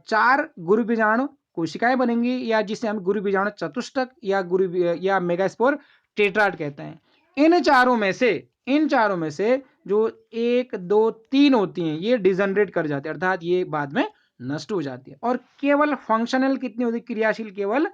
4 गुरु बीजाणु कोशिकाएं बनेंगी, या जिसे हम गुरु बीजाणु चतुष्टक या मेगास्पोर टेट्राड कहते हैं। इन चारों में से जो 1 2 3 होती हैं ये डिजनरेट कर जाते हैं, अर्थात ये बाद में नष्ट हो जाती है, और केवल फंक्शनल कितनी होती है? क्रियाशील केवल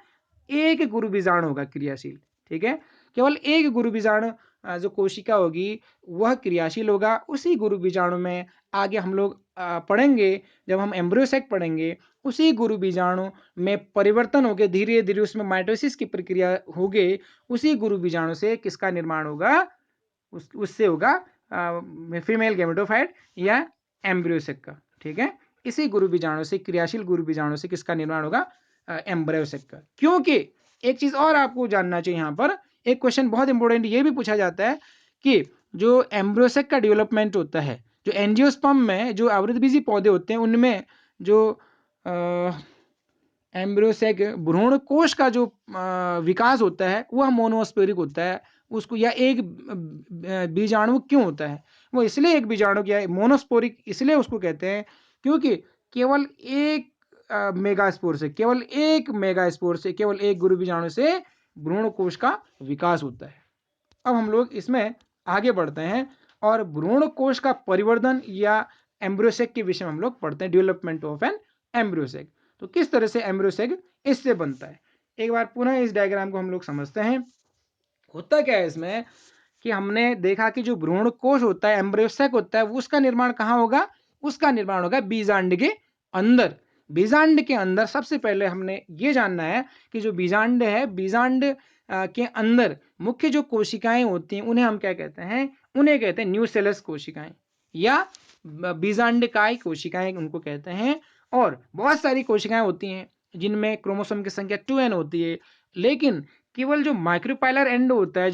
एक गुरु बीजाणु होगा क्रियाशील, ठीक है। केवल एक गुरु बीजाणु जो कोशिका होगी वह क्रियाशील होगा। उसी गुरु बीजाणु में आगे हम लोग पढ़ेंगे, जब हम एम्ब्रियोसेक पढ़ेंगे, उसी गुरु बीजाणु में परिवर्तन होकर धीरे धीरे उसमें माइटोसिस की प्रक्रिया होगी, उसी गुरु बीजाणु से किसका निर्माण होगा? उससे होगा फीमेल गैमेटोफाइट या एम्ब्रियोसेक का, ठीक है। इसी गुरु बीजाणु से, क्रियाशील गुरु बीजाणु से किसका निर्माण होगा? एम्ब्रियोसेक का। क्योंकि एक चीज और आपको जानना चाहिए, यहाँ पर एक क्वेश्चन बहुत इंपॉर्टेंट ये भी पूछा जाता है कि जो एम्ब्रियोसेक का डेवलपमेंट होता है, जो एंजियोस्पर्म में जो आवृतबीजी पौधे होते हैं उनमें जो एम्ब्रियोसेक भ्रूण कोश का जो विकास होता है वह मोनोस्पोरिक होता है। उसको या एक बीजाणु क्यों होता है, वो इसलिए एक बीजाणु क्या है मोनोस्पोरिक इसलिए उसको कहते हैं क्योंकि केवल एक मेगास्पोर से केवल एक गुरु बीजाणु से भ्रूण कोश का विकास होता है। अब हम लोग इसमें आगे बढ़ते हैं और भ्रूण कोश का परिवर्धन या एम्ब्रियोसेक के विषय में हम लोग पढ़ते हैं, डेवलपमेंट ऑफ एन एम्ब्रियोसेक। तो किस तरह से एम्ब्रियोसेक इससे बनता है, एक बार पुनः इस डायग्राम को हम लोग समझते हैं। होता क्या है इसमें कि हमने देखा कि जो भ्रूण कोश होता है एम्ब्रियोसेक होता है, उसका निर्माण कहाँ होगा, उसका निर्माण होगा बीजांड के अंदर। बीजांड के अंदर सबसे पहले हमने ये जानना है कि जो बीजांड है, बीजांड के अंदर मुख्य जो कोशिकाएं होती हैं उन्हें हम क्या कहते हैं, उन्हें कहते हैं न्यूसेलस कोशिकाएं या बीजांडकाय कोशिकाएं उनको कहते हैं। और बहुत सारी कोशिकाएं होती हैं जिनमें क्रोमोसोम की संख्या 2n होती है, लेकिन केवल जो माइक्रोपाइलर एंड होता है,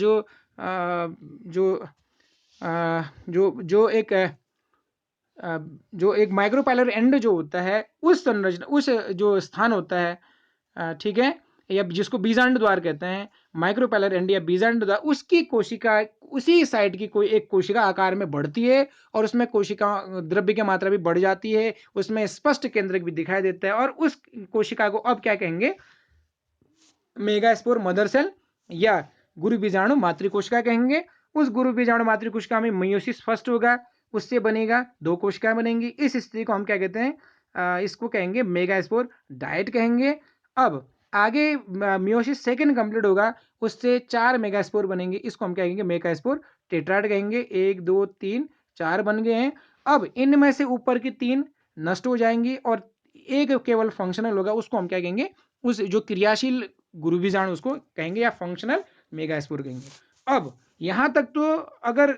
जो एक माइक्रोपाइलर एंड जो होता है उस संरचना उस जो स्थान होता है, ठीक है, या जिसको बीजांड द्वार कहते हैं, माइक्रोपाइलर एंड या बीजांड द्वार, उसकी कोशिका उसी साइड की कोई एक कोशिका आकार में बढ़ती है और उसमें कोशिका द्रव्य की मात्रा भी बढ़ जाती है, उसमें स्पष्ट केंद्रक भी दिखाई देता है और उस कोशिका को अब क्या कहेंगे, मेगास्पोर मदर सेल या गुरु बीजाणु मातृकोशिका कहेंगे। उस गुरु बीजाणु मातृकोशिका में मेयोसिस फर्स्ट होगा, उससे बनेगा 2 कोशिकाएं बनेंगी। इस स्थिति को हम क्या कहते हैं, इसको कहेंगे मेगास्पोर डाइट कहेंगे। अब आगे मेयोसिस सेकंड कंप्लीट होगा, उससे 4 मेगास्पोर बनेंगे, इसको हम क्या कहेंगे मेगास्पोर टेट्राड कहेंगे। 1 2 3 4 बन गए हैं। अब इनमें से ऊपर की 3 नष्ट हो जाएंगी और एक केवल फंक्शनल होगा, उसको हम क्या कहेंगे, उस जो क्रियाशील गुरु बीजाणु उसको कहेंगे या फंक्शनल मेगास्पोर कहेंगे। अब यहाँ तक तो अगर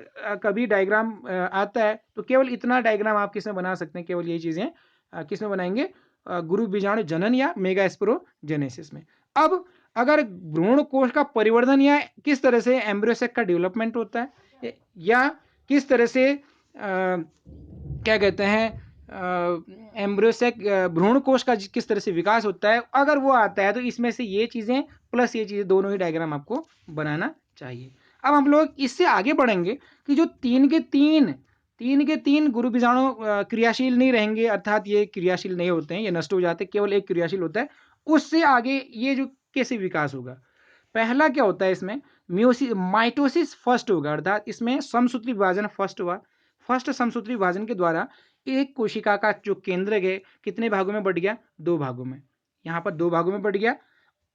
कभी डायग्राम आता है तो केवल इतना डायग्राम आप किसमें बना सकते हैं, केवल यही चीजें किसमें बनाएंगे, गुरु बीजाणु जनन या मेगास्पोरोजेनेसिस में। अब अगर भ्रूण कोश का परिवर्धन या किस तरह से एम्ब्रियोसेक का डेवलपमेंट होता है या किस तरह से क्या कहते हैं एम्ब्रियोसेक भ्रूण कोश का किस तरह से विकास होता है, अगर वो आता है तो इसमें से ये चीजें प्लस ये चीजें दोनों ही डायग्राम आपको बनाना चाहिए। अब हम लोग इससे आगे बढ़ेंगे कि जो 3 के 3 गुरु बीजाणु क्रियाशील नहीं रहेंगे, अर्थात ये क्रियाशील नहीं होते हैं, ये नष्ट हो जाते हैं, केवल एक क्रियाशील होता है। उससे आगे ये जो कैसे विकास होगा, पहला क्या होता है इसमें माइटोसिस फर्स्ट होगा, अर्थात इसमें समसूत्री विभाजन फर्स्ट हुआ। फर्स्ट समसूत्री विभाजन के द्वारा एक कोशिका का जो केंद्रक है कितने भागों में बढ़ गया, 2 भागों में। यहाँ पर 2 भागों में बढ़ गया,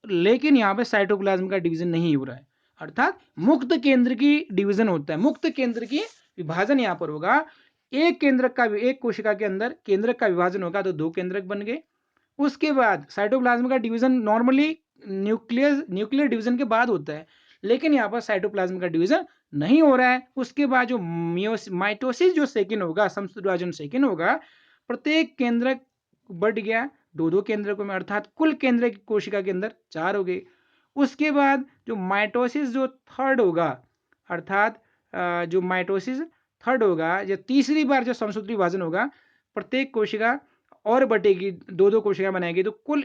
लेकिन यहाँ पे साइटोप्लाज्म का डिवीजन नहीं हो रहा है, अर्थात मुक्त केंद्र की डिवीजन होता है, मुक्त केंद्र की विभाजन यहाँ पर होगा। एक कोशिका के अंदर केंद्रक का विभाजन होगा तो 2 केंद्रक बन गए। उसके बाद साइटोप्लाज्म का डिवीजन नॉर्मली न्यूक्लियर डिवीजन के बाद होता है, लेकिन यहाँ पर साइटोप्लाज्म का डिवीजन नहीं हो रहा है। उसके बाद जो माइटोसिस जो सेकंड होगा, समसूत्री विभाजन सेकंड होगा, प्रत्येक केंद्रक बढ़ गया 2 केंद्रकों में, अर्थात कुल केंद्रक कोशिका के अंदर 4 हो गए। उसके बाद जो माइटोसिस जो थर्ड होगा, अर्थात जो माइटोसिस थर्ड होगा, या तीसरी बार जो समसूत्री विभाजन होगा, प्रत्येक कोशिका और बटेगी, 2 कोशिका बनाएगी, तो कुल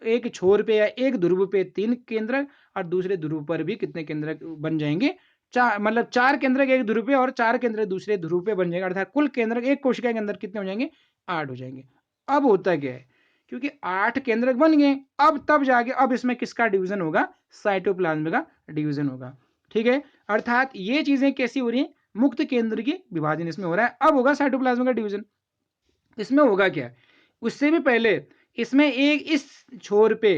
एक छोर पे या एक ध्रुव पे 3 केंद्रक और दूसरे ध्रुव पर भी कितने केंद्रक बन जाएंगे, 4, मतलब 4 केंद्रक एक ध्रुव पे और 4 केंद्रक दूसरे ध्रुव पे बन जाएगा, अर्थात कुल केंद्रक एक कोशिका के अंदर कितने हो जाएंगे, 8 हो जाएंगे। अब होता क्या है, क्योंकि 8 केंद्रक बन गए, अब तब जाके अब इसमें किसका डिवीजन होगा, साइटोप्लाज्म का डिवीजन होगा, ठीक है। अर्थात ये चीजें कैसी हो रही है, मुक्त केंद्र की विभाजन इसमें हो रहा है। अब होगा साइटोप्लाज्म का डिवीजन। इसमें होगा क्या, उससे भी पहले इसमें एक इस छोर पे,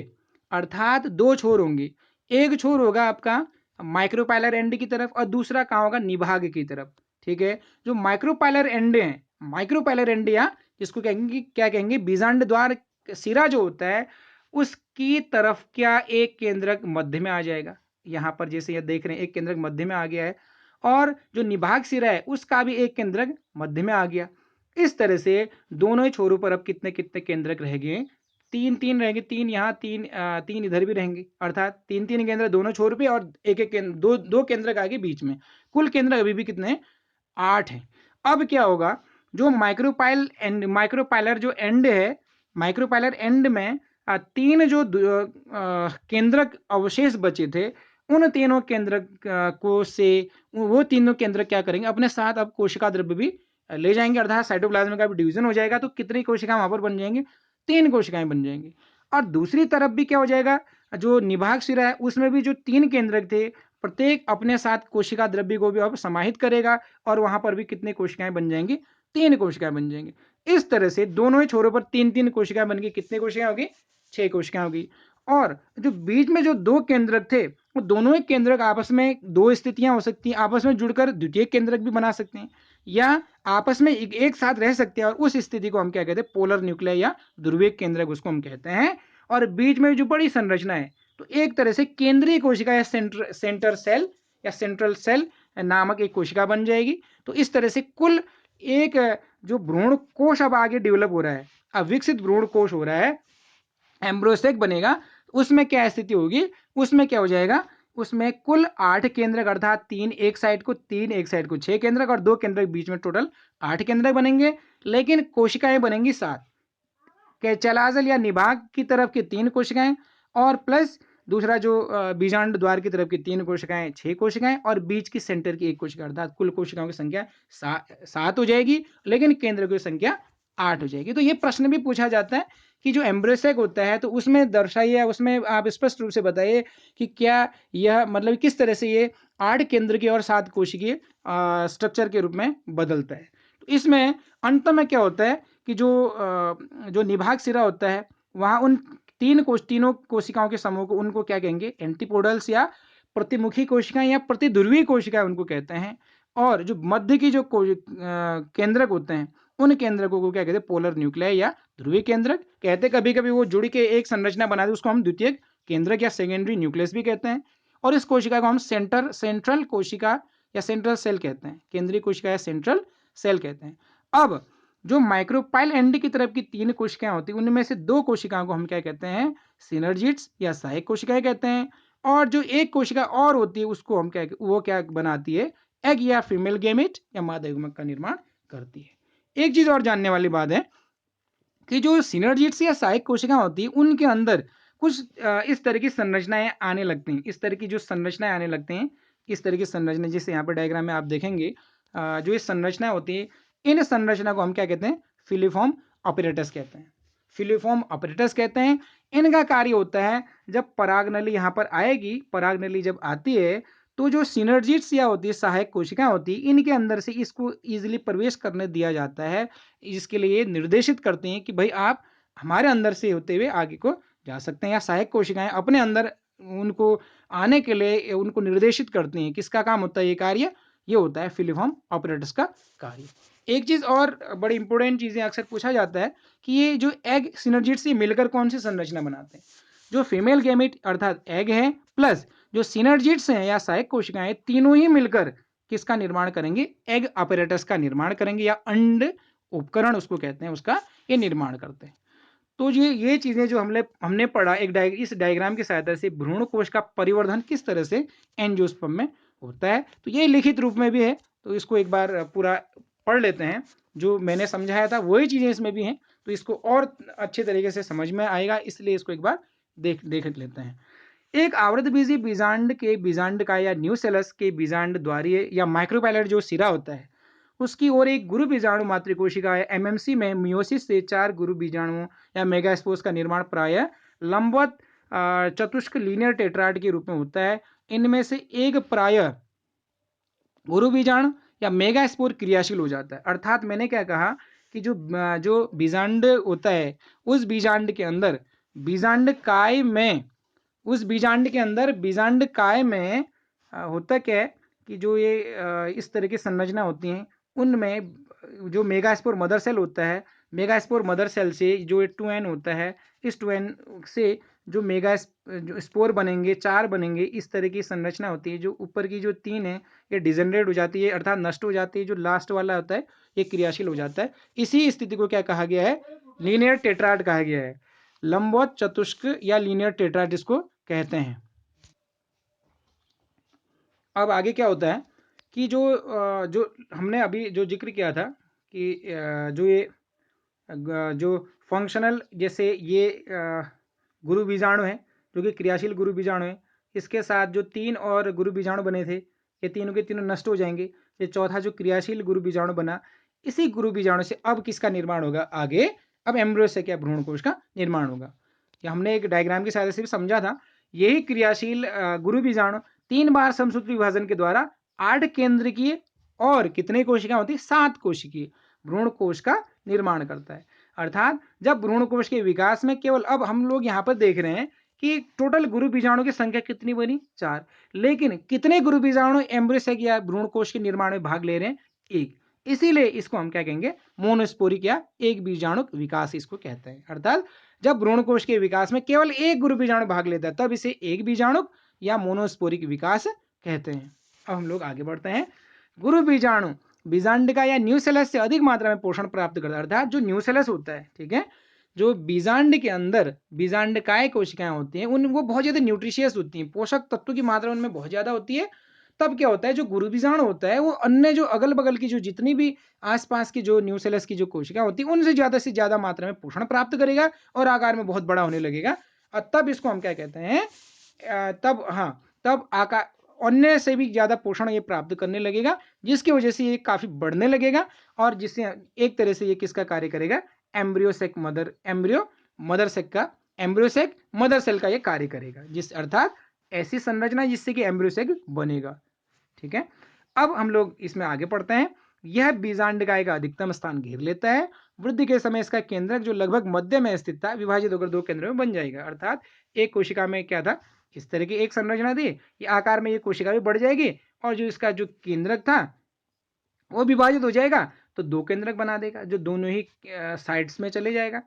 अर्थात 2 छोर होंगे, एक छोर होगा आपका माइक्रोपाइलर एंड की तरफ और दूसरा कहाँ होगा, निभाग की तरफ, ठीक है। जो माइक्रोपाइलर एंड है, माइक्रोपाइलर एंड या जिसको कहेंगे, क्या कहेंगे, बीजांड द्वार सिरा जो होता है, उसकी तरफ क्या एक केंद्रक मध्य में आ जाएगा। यहाँ पर जैसे ये देख रहे हैं एक केंद्रक मध्य में आ गया है, और जो निभाग सिरा है उसका भी एक केंद्रक मध्य में आ गया। इस तरह से दोनों ही छोरों पर अब कितने कितने केंद्रक रह गए, 3 रहेंगे, 3 यहाँ, 3 इधर भी रहेंगे, अर्थात 3 केंद्र दोनों छोर पे और एक केंद्र, 2 केंद्रक आगे बीच में, कुल केंद्रक अभी भी कितने, 8 हैं। अब क्या होगा, जो माइक्रोपाइलर जो एंड है, माइक्रोपाइलर एंड में 3 जो केंद्रक अवशेष बचे थे, उन तीनों केंद्रक को से वो तीनों केंद्रक क्या करेंगे, अपने साथ अब कोशिका द्रव्य भी ले जाएंगे, अर्थात साइटोप्लाज्म का भी डिवीजन हो जाएगा। तो कितनी कोशिकाएं वहां पर बन जाएंगी, 3 कोशिकाएं बन जाएंगी। और दूसरी तरफ भी क्या हो जाएगा, जो निभाग शिरा है उसमें भी जो 3 केंद्रक थे, प्रत्येक अपने साथ कोशिका द्रव्य को भी अब समाहित करेगा और वहां पर भी कितनी कोशिकाएं बन जाएंगी, 3 कोशिकाएं बन जाएंगी। इस तरह से दोनों ही छोरों पर 3-3 कोशिकाएं बन गई, कितनी कोशिकाएं होगी, 6 कोशिकाएं होगी। और जो बीच में जो 2 केंद्रक थे, वो दोनों ही केंद्रक आपस में 2 स्थितियां हो सकती हैं, आपस में जुड़कर द्वितीय केंद्रक भी बना सकते हैं, या आपस में एक साथ रह सकते हैं, और उस स्थिति को हम क्या कहते हैं, पोलर न्यूक्लियर या ध्रुवीय केंद्रक उसको हम कहते हैं। और बीच में जो बड़ी संरचना है, तो एक तरह से केंद्रीय कोशिका या सेंटर सेल या सेंट्रल सेल नामक एक कोशिका बन जाएगी। तो इस तरह से कुल एक जो भ्रूण कोश अब आगे डेवलप हो रहा है, अब विकसित भ्रूण कोश हो रहा है, एम्ब्रोसेक बनेगा, उसमें क्या स्थिति होगी, उसमें क्या हो जाएगा, उसमें कुल 8 केंद्रक, अर्थात 3 एक साइड को 6 केंद्रक और 2 केंद्रक बीच में, टोटल 8 केंद्रक बनेंगे। लेकिन कोशिकाएं बनेंगी 7, चलाजल या निभाग की तरफ की 3 कोशिकाएं, और प्लस दूसरा जो बीजांड द्वार की तरफ की 3 कोशिकाएं, 6 कोशिकाएं, और बीच की सेंटर की 1 कोशिका, अर्थात कुल कोशिकाओं की संख्या 7 हो जाएगी, लेकिन केंद्र की संख्या 8 हो जाएगी। तो ये प्रश्न भी पूछा जाता है कि जो एम्ब्रोसेक होता है, तो उसमें दर्शाइए, उसमें आप स्पष्ट रूप से बताइए कि क्या यह मतलब किस तरह से ये 8 केंद्र की और 7 कोशिकीय स्ट्रक्चर के रूप में बदलता है। तो इसमें अंत में क्या होता है कि जो निभाग सिरा होता है, वहां उन तीनों कोशिकाओं के समूह को, उनको क्या कहेंगे, एंटीपोडल्स या प्रतिमुखी कोशिकाएं या प्रतिध्रुवीय कोशिकाएं उनको कहते हैं। और जो मध्य की जो केंद्रक होते हैं, उन केंद्रकों को क्या कहते हैं, पोलर न्यूक्लियर या ध्रुवीय केंद्रक कहते हैं। कभी कभी वो जुड़ के एक संरचना बनाते, उसको हम द्वितीय केंद्रक या सेकेंडरी न्यूक्लियस भी कहते हैं। और इस कोशिका को हम सेंट्रल कोशिका या सेंट्रल सेल कहते हैं, केंद्रीय कोशिका या सेंट्रल सेल कहते हैं। अब जो माइक्रोपाइल एंड की तरफ की 3 कोशिकाएं होती हैं, उनमें से 2 कोशिकाओं को हम क्या कहते हैं, सिनर्जिड्स या सहायक कोशिकाएं कहते हैं। और जो एक कोशिका और होती है, उसको हम क्या बनाती है, एग या फीमेल गैमेट या मादा युग्मक का निर्माण करती है। एक चीज और जानने वाली बात है कि जो सिनर्जिड्स या सहायक कोशिकाएं होती है, उनके अंदर कुछ इस तरह की संरचनाएं आने लगती हैं, इस तरह की जो संरचनाएं आने लगते हैं, इस तरह की संरचना, जिसे यहाँ पर डायग्राम में आप देखेंगे, जो ये संरचना होती है, इन संरचना को हम क्या कहते हैं, फिलिफॉर्म ऑपरेटस कहते हैं, फिलिफॉर्म ऑपरेटस कहते हैं। इनका कार्य होता है, जब परागनली यहाँ पर आएगी, परागनली जब आती है, तो जो सिनर्जिड्स या होती है, सहायक कोशिकाएं होती है, इनके अंदर से इसको इजीली प्रवेश करने दिया जाता है। इसके लिए निर्देशित करते हैं कि भाई आप हमारे अंदर से होते हुए आगे को जा सकते हैं, या सहायक कोशिकाएं अपने अंदर उनको आने के लिए उनको निर्देशित करती हैं। किसका काम होता है ये कार्य, ये होता है फिलिफॉर्म ऑपरेटस का कार्य। एक चीज और बड़ी इंपॉर्टेंट चीजें अक्सर पूछा जाता है कि ये जो एग सिनर्जिड से मिलकर कौन सी संरचना बनाते हैं। जो फीमेल गैमेट अर्थात एग है, प्लस जो सिनर्जिड्स हैं या सहायक कोशिकाएं, तीनों ही मिलकर किसका निर्माण करेंगे, एग अपैरेटस का निर्माण करेंगे, या अंड उपकरण उसको कहते हैं, उसका ये निर्माण करते हैं। तो ये चीजें जो हमने पढ़ा, इस डायग्राम की सहायता से भ्रूण कोश का परिवर्धन किस तरह से एंजियोस्पर्म में होता है, तो ये लिखित रूप में भी है, तो इसको एक बार पूरा पढ़ लेते हैं। जो मैंने समझाया था वही चीजें इसमें भी हैं, तो इसको और अच्छे तरीके से समझ में आएगा, इसलिए इसको एक बार देख लेते हैं। एक आवृतबीजी बीजांड का या न्यूसेलस के बीजांड द्वारीय या माइक्रोपाइलर जो सिरा होता है, उसकी ओर एक गुरु बीजाणु मातृकोशिका है। एमएमसी में मियोसिस से 4 गुरु बीजाणुओं या मेगास्पोर्स का निर्माण प्रायः लंबवत चतुष्क लीनियर टेट्राड के रूप में होता है। इनमें से एक प्रायः गुरु बीजाणु या मेगास्पोर क्रियाशील हो जाता है। अर्थात मैंने क्या कहा कि जो बीजांड होता है, उस बीजांड के अंदर बीजांड काय में उस बीजांड के अंदर बीजांड काय में होता क्या है कि जो ये इस तरह की संरचना होती हैं, उनमें जो मेगास्पोर मदर सेल होता है, मेगास्पोर मदर सेल से जो 2n होता है, इस 2n से जो जो स्पोर बनेंगे, 4 बनेंगे, इस तरह की संरचना होती है। जो ऊपर की जो 3 है, ये डिजेनरेट हो जाती है, अर्थात नष्ट हो जाती है। जो लास्ट वाला होता है, ये क्रियाशील हो जाता है। इसी स्थिति को क्या कहा गया है, लीनियर टेट्राड कहा गया है। लंबवत चतुष्क या लीनियर टेट्राड इसको कहते हैं। अब आगे क्या होता है कि जो हमने अभी जो जिक्र किया था कि जो फंक्शनल, जैसे ये गुरु बीजाणु है जो कि क्रियाशील गुरु बीजाणु है, इसके साथ जो 3 और गुरु बीजाणु बने थे ये तीनों के तीनों नष्ट हो जाएंगे। ये चौथा जो क्रियाशील गुरु बीजाणु बना, इसी गुरु बीजाणु से अब किसका निर्माण होगा आगे, अब एम्ब्रियो से क्या भ्रूण कोश का निर्माण होगा। ये हमने एक डायग्राम की सहायता से भी समझा था। यही क्रियाशील गुरु बीजाणु 3 बार समसूत्र विभाजन के द्वारा 8 केंद्रकीय और कितने कोशिकाएं होती है, 7 कोशिकीय भ्रूण कोश का निर्माण करता है। अर्थात जब भ्रूण कोश के विकास में केवल, अब हम लोग यहाँ पर देख रहे हैं कि टोटल गुरु बीजाणु की संख्या कितनी बनी, 4, लेकिन कितने गुरु बीजाणु एम्ब्रियो या भ्रूण कोश के निर्माण में भाग ले रहे हैं, 1। इसीलिए इसको हम क्या कहेंगे, मोनोस्पोरिक या एक बीजाणु विकास इसको कहते हैं। अर्थात जब भ्रूण कोश के विकास में केवल एक गुरु बीजाणु भाग लेता है तब इसे एक बीजाणु या मोनोस्पोरिक विकास कहते हैं। अब हम लोग आगे बढ़ते हैं। गुरु बीजाणु बीजांडिका या न्यूसेलस से अधिक मात्रा में पोषण प्राप्त करता है। अर्थात जो न्यूसेलस होता है, ठीक है, जो बीजांड के अंदर बीजांडकाय कोशिकाएं होती हैं उन वो बहुत ज्यादा न्यूट्रिशियस होती हैं, पोषक तत्व की मात्रा उनमें बहुत ज्यादा होती है। तब क्या होता है, जो गुरु बीजाणु होता है वो अन्य जो अगल बगल की जो जितनी भी आसपास की जो न्यूसेलस की जो कोशिकाएं होती है उनसे से ज्यादा मात्रा में पोषण प्राप्त करेगा और आकार में बहुत बड़ा होने लगेगा। और तब इसको हम क्या कहते हैं, तब आकार अन्य से भी ज्यादा पोषण ये प्राप्त करने लगेगा, जिसकी वजह से ये काफी बढ़ने लगेगा और जिससे एक तरह से ये किसका कार्य करेगा, एम्ब्रियो मदर सेल का ये कार्य करेगा, जिस अर्थात ऐसी संरचना जिससे कि एम्ब्रियो बनेगा। ठीक है, अब हम लोग इसमें आगे पढ़ते हैं। यह बीजांडकाय का अधिकतम स्थान घेर लेता है। वृद्धि के समय इसका केंद्रक जो लगभग मध्य में स्थित था विभाजित होकर 2 केंद्रों में बन जाएगा। अर्थात एक कोशिका में क्या था, इस तरह की एक संरचना थी, ये आकार में ये कोशिका भी बढ़ जाएगी और जो इसका जो केंद्रक था वो विभाजित हो जाएगा तो 2 केंद्रक बना देगा जो दोनों ही साइड्स में चले जाएगा।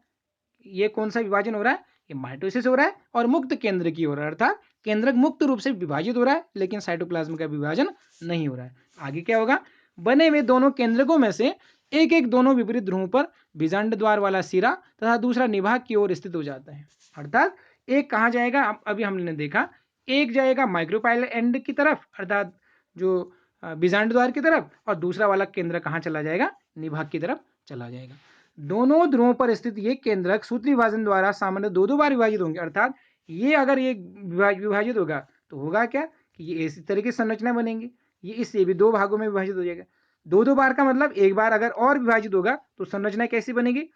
ये कौन सा विभाजन हो रहा है, ये माइटोसिस हो रहा है और मुक्त केंद्र की हो रहा है। अर्थात केंद्रक मुक्त रूप से विभाजित हो रहा है लेकिन साइटोप्लाज्म का विभाजन नहीं हो रहा है। आगे क्या होगा, बने हुए दोनों केंद्रकों में से एक एक दोनों विपरीत ध्रुव पर बीजांड द्वार वाला सिरा तथा दूसरा निभाग की ओर स्थित हो जाता है। अर्थात एक कहाँ जाएगा, अभी हमने देखा, एक जाएगा माइक्रोपाइल एंड की तरफ अर्थात जो बीजांड द्वार की तरफ, और दूसरा वाला केंद्र कहाँ चला जाएगा, निभाग की तरफ चला जाएगा। दोनों ध्रुवों पर स्थित ये केंद्रक सूत्री विभाजन द्वारा सामान्य 2-2 बार विभाजित होंगे। अर्थात ये अगर ये विभाजित होगा तो होगा क्या कि ये इसी तरह की संरचना बनेंगी, ये इससे भी 2 भागों में विभाजित हो जाएगा। 2-2 बार का मतलब एक बार अगर और विभाजित होगा तो संरचना कैसी बनेगी,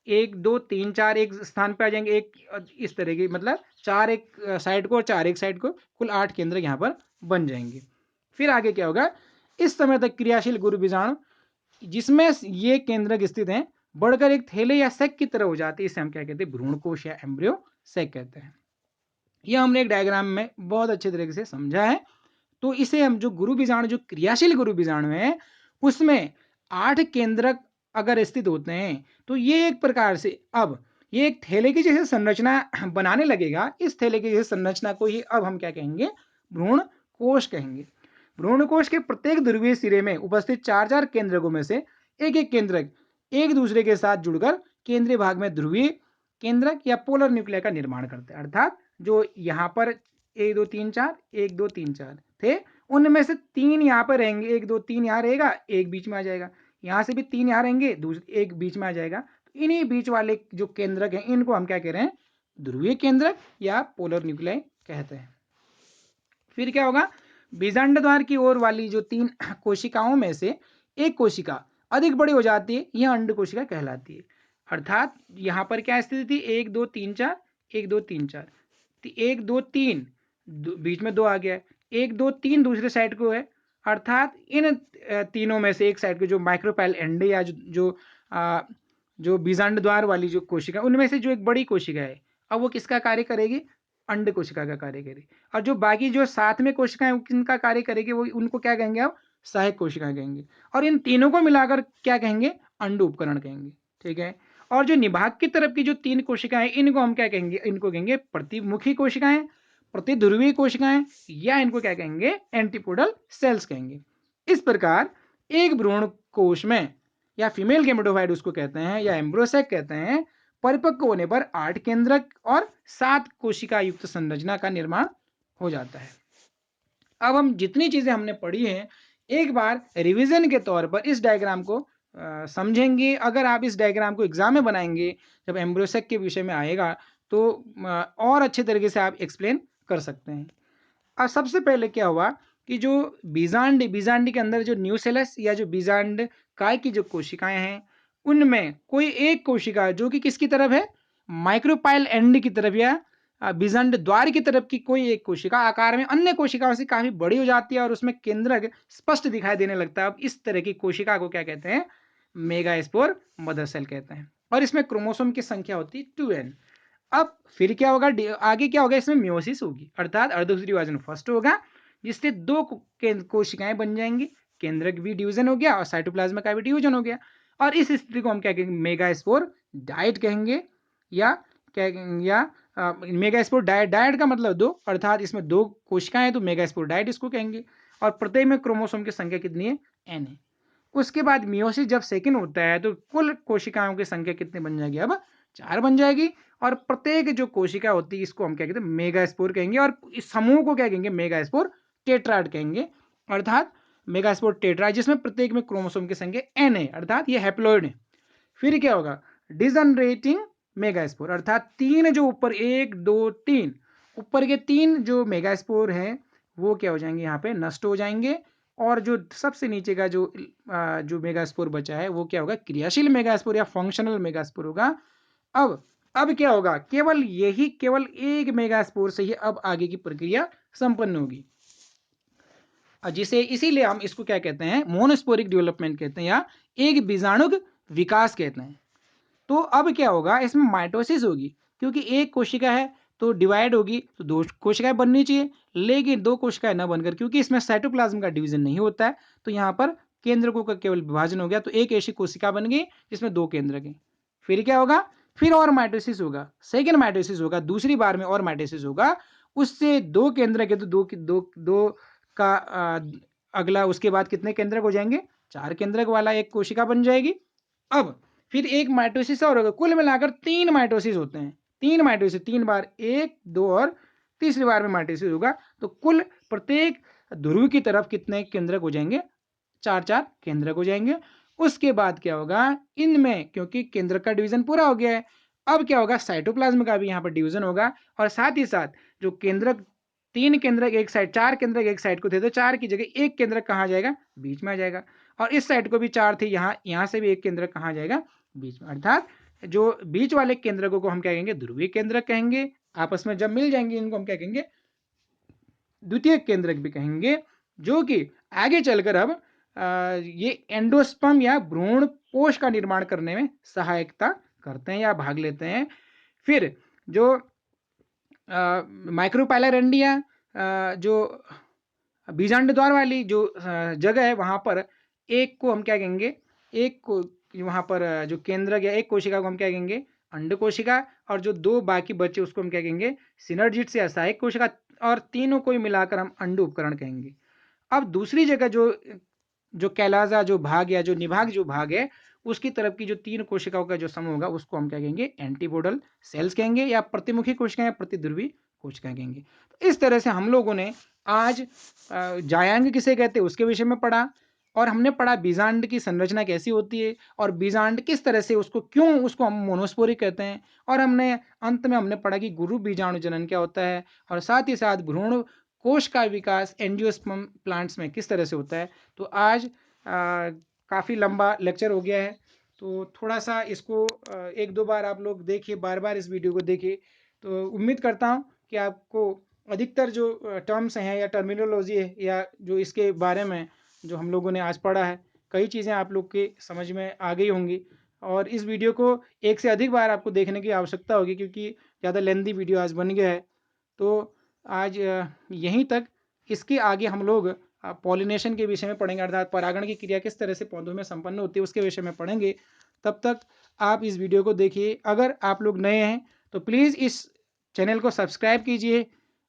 1 2 3 4 एक स्थान पे आ जाएंगे, एक इस तरह की, मतलब 4 एक साइड को और 4 एक साइड को, कुल 8 केंद्र यहाँ पर बन जाएंगे। फिर आगे क्या होगा, इस समय तक क्रियाशील गुरु बीजाणु जिसमें ये केंद्रक स्थित हैं बढ़कर एक थैले या सेक की तरह हो जाती है, इसे हम क्या कहते हैं, भ्रूण कोश या एम्ब्रियो सेक कहते हैं। यह हमने एक डायग्राम में बहुत अच्छे तरीके से समझा है। तो इसे हम जो गुरु बीजाणु, जो क्रियाशील गुरु बीजाणु है उसमें 8 केंद्रक अगर स्थित होते हैं तो ये एक प्रकार से अब ये एक थैले की जैसे संरचना बनाने लगेगा। इस थैले की जैसे संरचना को ही अब हम क्या कहेंगे, भ्रूण कोश कहेंगे। भ्रूण कोश के प्रत्येक ध्रुवीय सिरे में उपस्थित 4-4 केंद्रकों में से एक एक केंद्रक एक दूसरे के साथ जुड़कर केंद्रीय भाग में ध्रुवीय केंद्रक या पोलर न्यूक्लिया का निर्माण करते हैं। अर्थात जो यहाँ पर 1 2 3 4 1 2 3 4 थे, उनमें से 3 यहाँ पर रहेंगे, 1 2 3 यहाँ रहेगा, एक बीच में आ जाएगा, यहाँ से भी 3 यहाँ रहेंगे, एक बीच में आ जाएगा। तो इन्हीं बीच वाले जो केंद्रक हैं इनको हम क्या कह रहे हैं, ध्रुवीय केंद्रक या पोलर न्यूक्लियाई कहते हैं। फिर क्या होगा, बीजांड द्वार की ओर वाली जो 3 कोशिकाओं में से एक कोशिका अधिक बड़ी हो जाती है, यह अंड कोशिका कहलाती है। अर्थात यहाँ पर क्या स्थिति थी, 1 2 3 4 1 2 3 4, 1 2 3 बीच में 2 आ गया, 1 2 3 दूसरे साइड को है। अर्थात इन तीनों में से एक साइड को जो माइक्रोपाइल एंड या जो बीजांड द्वार वाली जो कोशिका, उनमें से जो एक बड़ी कोशिका है अब वो किसका कार्य करेगी, अंड कोशिका का कार्य करेगी। और जो बाकी जो साथ में कोशिकाएं किनका कार्य करेगी, वो उनको क्या कहेंगे, अब सहायक कोशिकाएं कहेंगे। और इन तीनों को मिलाकर क्या कहेंगे, अंड उपकरण कहेंगे। ठीक है, और जो निभाग की तरफ की जो 3 कोशिकाएं इनको हम क्या कहेंगे, इनको कहेंगे प्रतिमुखी कोशिकाएं, प्रतिध्रुवीय कोशिकाएं, या इनको क्या कहेंगे, एंटीपोडल सेल्स कहेंगे। इस प्रकार एक भ्रूण कोश में या फीमेल गेमेटोफाइट उसको कहते हैं या एम्ब्रियो सेक कहते हैं, परिपक्व होने पर 8 केंद्रक और 7 कोशिका युक्त संरचना का निर्माण हो जाता है। अब हम जितनी चीजें हमने पढ़ी हैं एक बार रिवीजन के तौर पर इस डायग्राम को समझेंगे। अगर आप इस डायग्राम को एग्जाम में बनाएंगे, जब एम्ब्रियोसेक के विषय में आएगा, तो और अच्छे तरीके से आप एक्सप्लेन कर सकते हैं। अब सबसे पहले क्या हुआ कि जो बीजांड के अंदर जो न्यूसेलस या जो बीजांड काय की जो कोशिकाएं हैं, उनमें कोई एक कोशिका जो कि किसकी तरफ है, माइक्रोपाइल एंड की तरफ या बीजांड द्वार की तरफ की कोई एक कोशिका आकार में अन्य कोशिकाओं से काफी बड़ी हो जाती है और उसमें केंद्रक स्पष्ट दिखाई देने लगता है। अब इस तरह की कोशिका को क्या कहते हैं, मेगास्पोर मदर सेल कहते हैं। और इसमें क्रोमोसोम की संख्या होती है 2n। अब फिर क्या होगा, आगे क्या होगा, इसमें मियोसिस होगी, अर्थात अर्धसूत्री विभाजन फर्स्ट होगा, जिससे दो कोशिकाएं बन जाएंगी, केंद्रक भी डिवीजन हो गया और साइटोप्लाज्म का भी डिवीजन हो गया। और इस स्थिति को हम क्या कहेंगे, मेगास्पोर डाइट कहेंगे, या मेगास्पोर डाइट। डाइट का मतलब दो, अर्थात इसमें दो कोशिकाएं हैं तो मेगास्पोर डाइट इसको कहेंगे। और प्रत्येक में क्रोमोसोम की संख्या कितनी है, n है। उसके बाद मियोसिस जब सेकंड होता है तो कुल कोशिकाओं की संख्या कितनी बन जाएगी, अब 4 बन जाएगी। और प्रत्येक जो कोशिका होती है इसको हम क्या कहते हैं, मेगास्पोर कहेंगे। और इस समूह को क्या कहेंगे, मेगास्पोर टेट्राड कहेंगे, अर्थात मेगास्पोर टेट्राड, जिसमें प्रत्येक में क्रोमोसोम की संख्या n है, अर्थात ये हैप्लॉइड है। फिर क्या होगा, डिजनरेटिंग मेगास्पोर, अर्थात तीन जो ऊपर 1 2 3 ऊपर के 3 जो मेगास्पोर हैं वो क्या हो जाएंगे, यहाँ पे नष्ट हो जाएंगे। और जो सबसे नीचे का जो मेगास्पोर बचा है वो क्या होगा, क्रियाशील मेगास्पोर या फंक्शनल मेगास्पोर होगा। अब क्या होगा, केवल एक मेगास्पोर से ही अब आगे की प्रक्रिया संपन्न होगी, जिसे इसीलिए हम इसको क्या कहते हैं, मोनोस्पोरिक डेवलपमेंट कहते हैं या एक बीजाणुक विकास कहते हैं। तो अब क्या होगा, इसमें माइटोसिस होगी, क्योंकि एक कोशिका है तो डिवाइड होगी तो दो कोशिकाएं बननी चाहिए, लेकिन दो कोशिकाएं न बनकर, क्योंकि इसमें साइटोप्लाज्म का डिवीजन नहीं होता है, तो यहाँ पर केंद्रकों का केवल विभाजन हो गया, तो एक ऐसी कोशिका बन गई जिसमें दो केंद्रक हैं। फिर क्या होगा, फिर और माइटोसिस होगा, सेकेंड माइटोसिस होगा, दूसरी बार में और माइटोसिस होगा, उससे दो केंद्रक है तो दो दो दो का अगला, उसके बाद कितने केंद्रक हो जाएंगे, 4 केंद्रक वाला एक कोशिका बन जाएगी। अब फिर एक माइटोसिस और होगा, कुल मिलाकर 3 माइटोसिस होते हैं, 3 माइटोसिस, 3 बार, 1 2 और तीसरी बार में माइटोसिस होगा, तो कुल प्रत्येक ध्रुव की तरफ कितने केंद्रक हो जाएंगे, 4 केंद्रक हो जाएंगे। उसके बाद क्या होगा, इनमें क्योंकि केंद्रक का डिवीजन पूरा हो गया है, अब क्या होगा, साइटोप्लाज्म का भी यहाँ पर डिवीजन होगा। और साथ ही साथ जो केंद्रक, 3 केंद्रक एक साइड, 4 केंद्रक एक साइड को थे, तो 4 की जगह एक केंद्रक कहाँ जाएगा, बीच में आ जाएगा। और इस साइड को भी 4 थे, यहाँ से भी एक केंद्रक कहाँ जाएगा, बीच में, अर्थात जो बीच वाले केंद्रकों को हम क्या कहेंगे, ध्रुवीय केंद्रक कहेंगे। आपस में जब मिल जाएंगे इनको हम क्या कहेंगे, द्वितीय केंद्रक भी कहेंगे, जो कि आगे चलकर अब ये एंडोस्पर्म या भ्रूण कोश का निर्माण करने में सहायता करते हैं या भाग लेते हैं। फिर जो माइक्रोपाइलर एंडिया, जो बीजांड द्वार वाली जो जगह है, वहां पर एक को हम क्या कहेंगे, एक को वहां पर जो केंद्रक या एक कोशिका को हम क्या कहेंगे, अंड कोशिका, और जो दो बाकी बच्चे उसको हम क्या कहेंगे, सिनर्जिट्स या सहायक कोशिका, और तीनों को मिलाकर हम अंड उपकरण कहेंगे। अब दूसरी जगह जो कैलाजा जो भाग या जो निभाग जो भाग है, उसकी तरफ की जो 3 कोशिकाओं का जो समूह होगा उसको हम क्या कहेंगे, एंटीपोडल सेल्स कहेंगे, या प्रतिमुखी कोशिकाएं या प्रतिध्रुवी कोशिकाएं कहेंगे। तो इस तरह से हम लोगों ने आज जायांग किसे कहते हैं उसके विषय में पढ़ा, और हमने पढ़ा बीजांड की संरचना कैसी होती है, और बीजांड किस तरह से उसको हम मोनोस्पोरिक कहते हैं, और हमने अंत में हमने पढ़ा कि गुरु बीजाणु जनन क्या होता है, और साथ ही साथ भ्रूण कोश का विकास एंजियोस्पर्म प्लांट्स में किस तरह से होता है। तो आज काफ़ी लंबा लेक्चर हो गया है, तो थोड़ा सा इसको 1-2 बार आप लोग देखिए, बार बार इस वीडियो को देखिए, तो उम्मीद करता हूँ कि आपको अधिकतर जो टर्म्स हैं या टर्मिनोलॉजी है या जो इसके बारे में जो हम लोगों ने आज पढ़ा है, कई चीज़ें आप लोग के समझ में आ गई होंगी। और इस वीडियो को एक से अधिक बार आपको देखने की आवश्यकता होगी, क्योंकि ज़्यादा लेंथी वीडियो आज बन गया है। तो आज यहीं तक, इसके आगे हम लोग पॉलिनेशन के विषय में पढ़ेंगे, अर्थात परागण की क्रिया किस तरह से पौधों में संपन्न होती है उसके विषय में पढ़ेंगे। तब तक आप इस वीडियो को देखिए। अगर आप लोग नए हैं तो प्लीज़ इस चैनल को सब्सक्राइब कीजिए,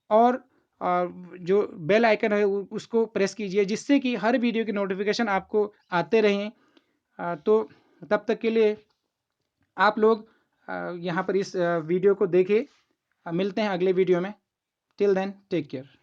और जो बेल आइकन है उसको प्रेस कीजिए, जिससे कि हर वीडियो की नोटिफिकेशन आपको आते रहें। तो तब तक के लिए आप लोग यहाँ पर इस वीडियो को देखें। मिलते हैं अगले वीडियो में। Till then take care.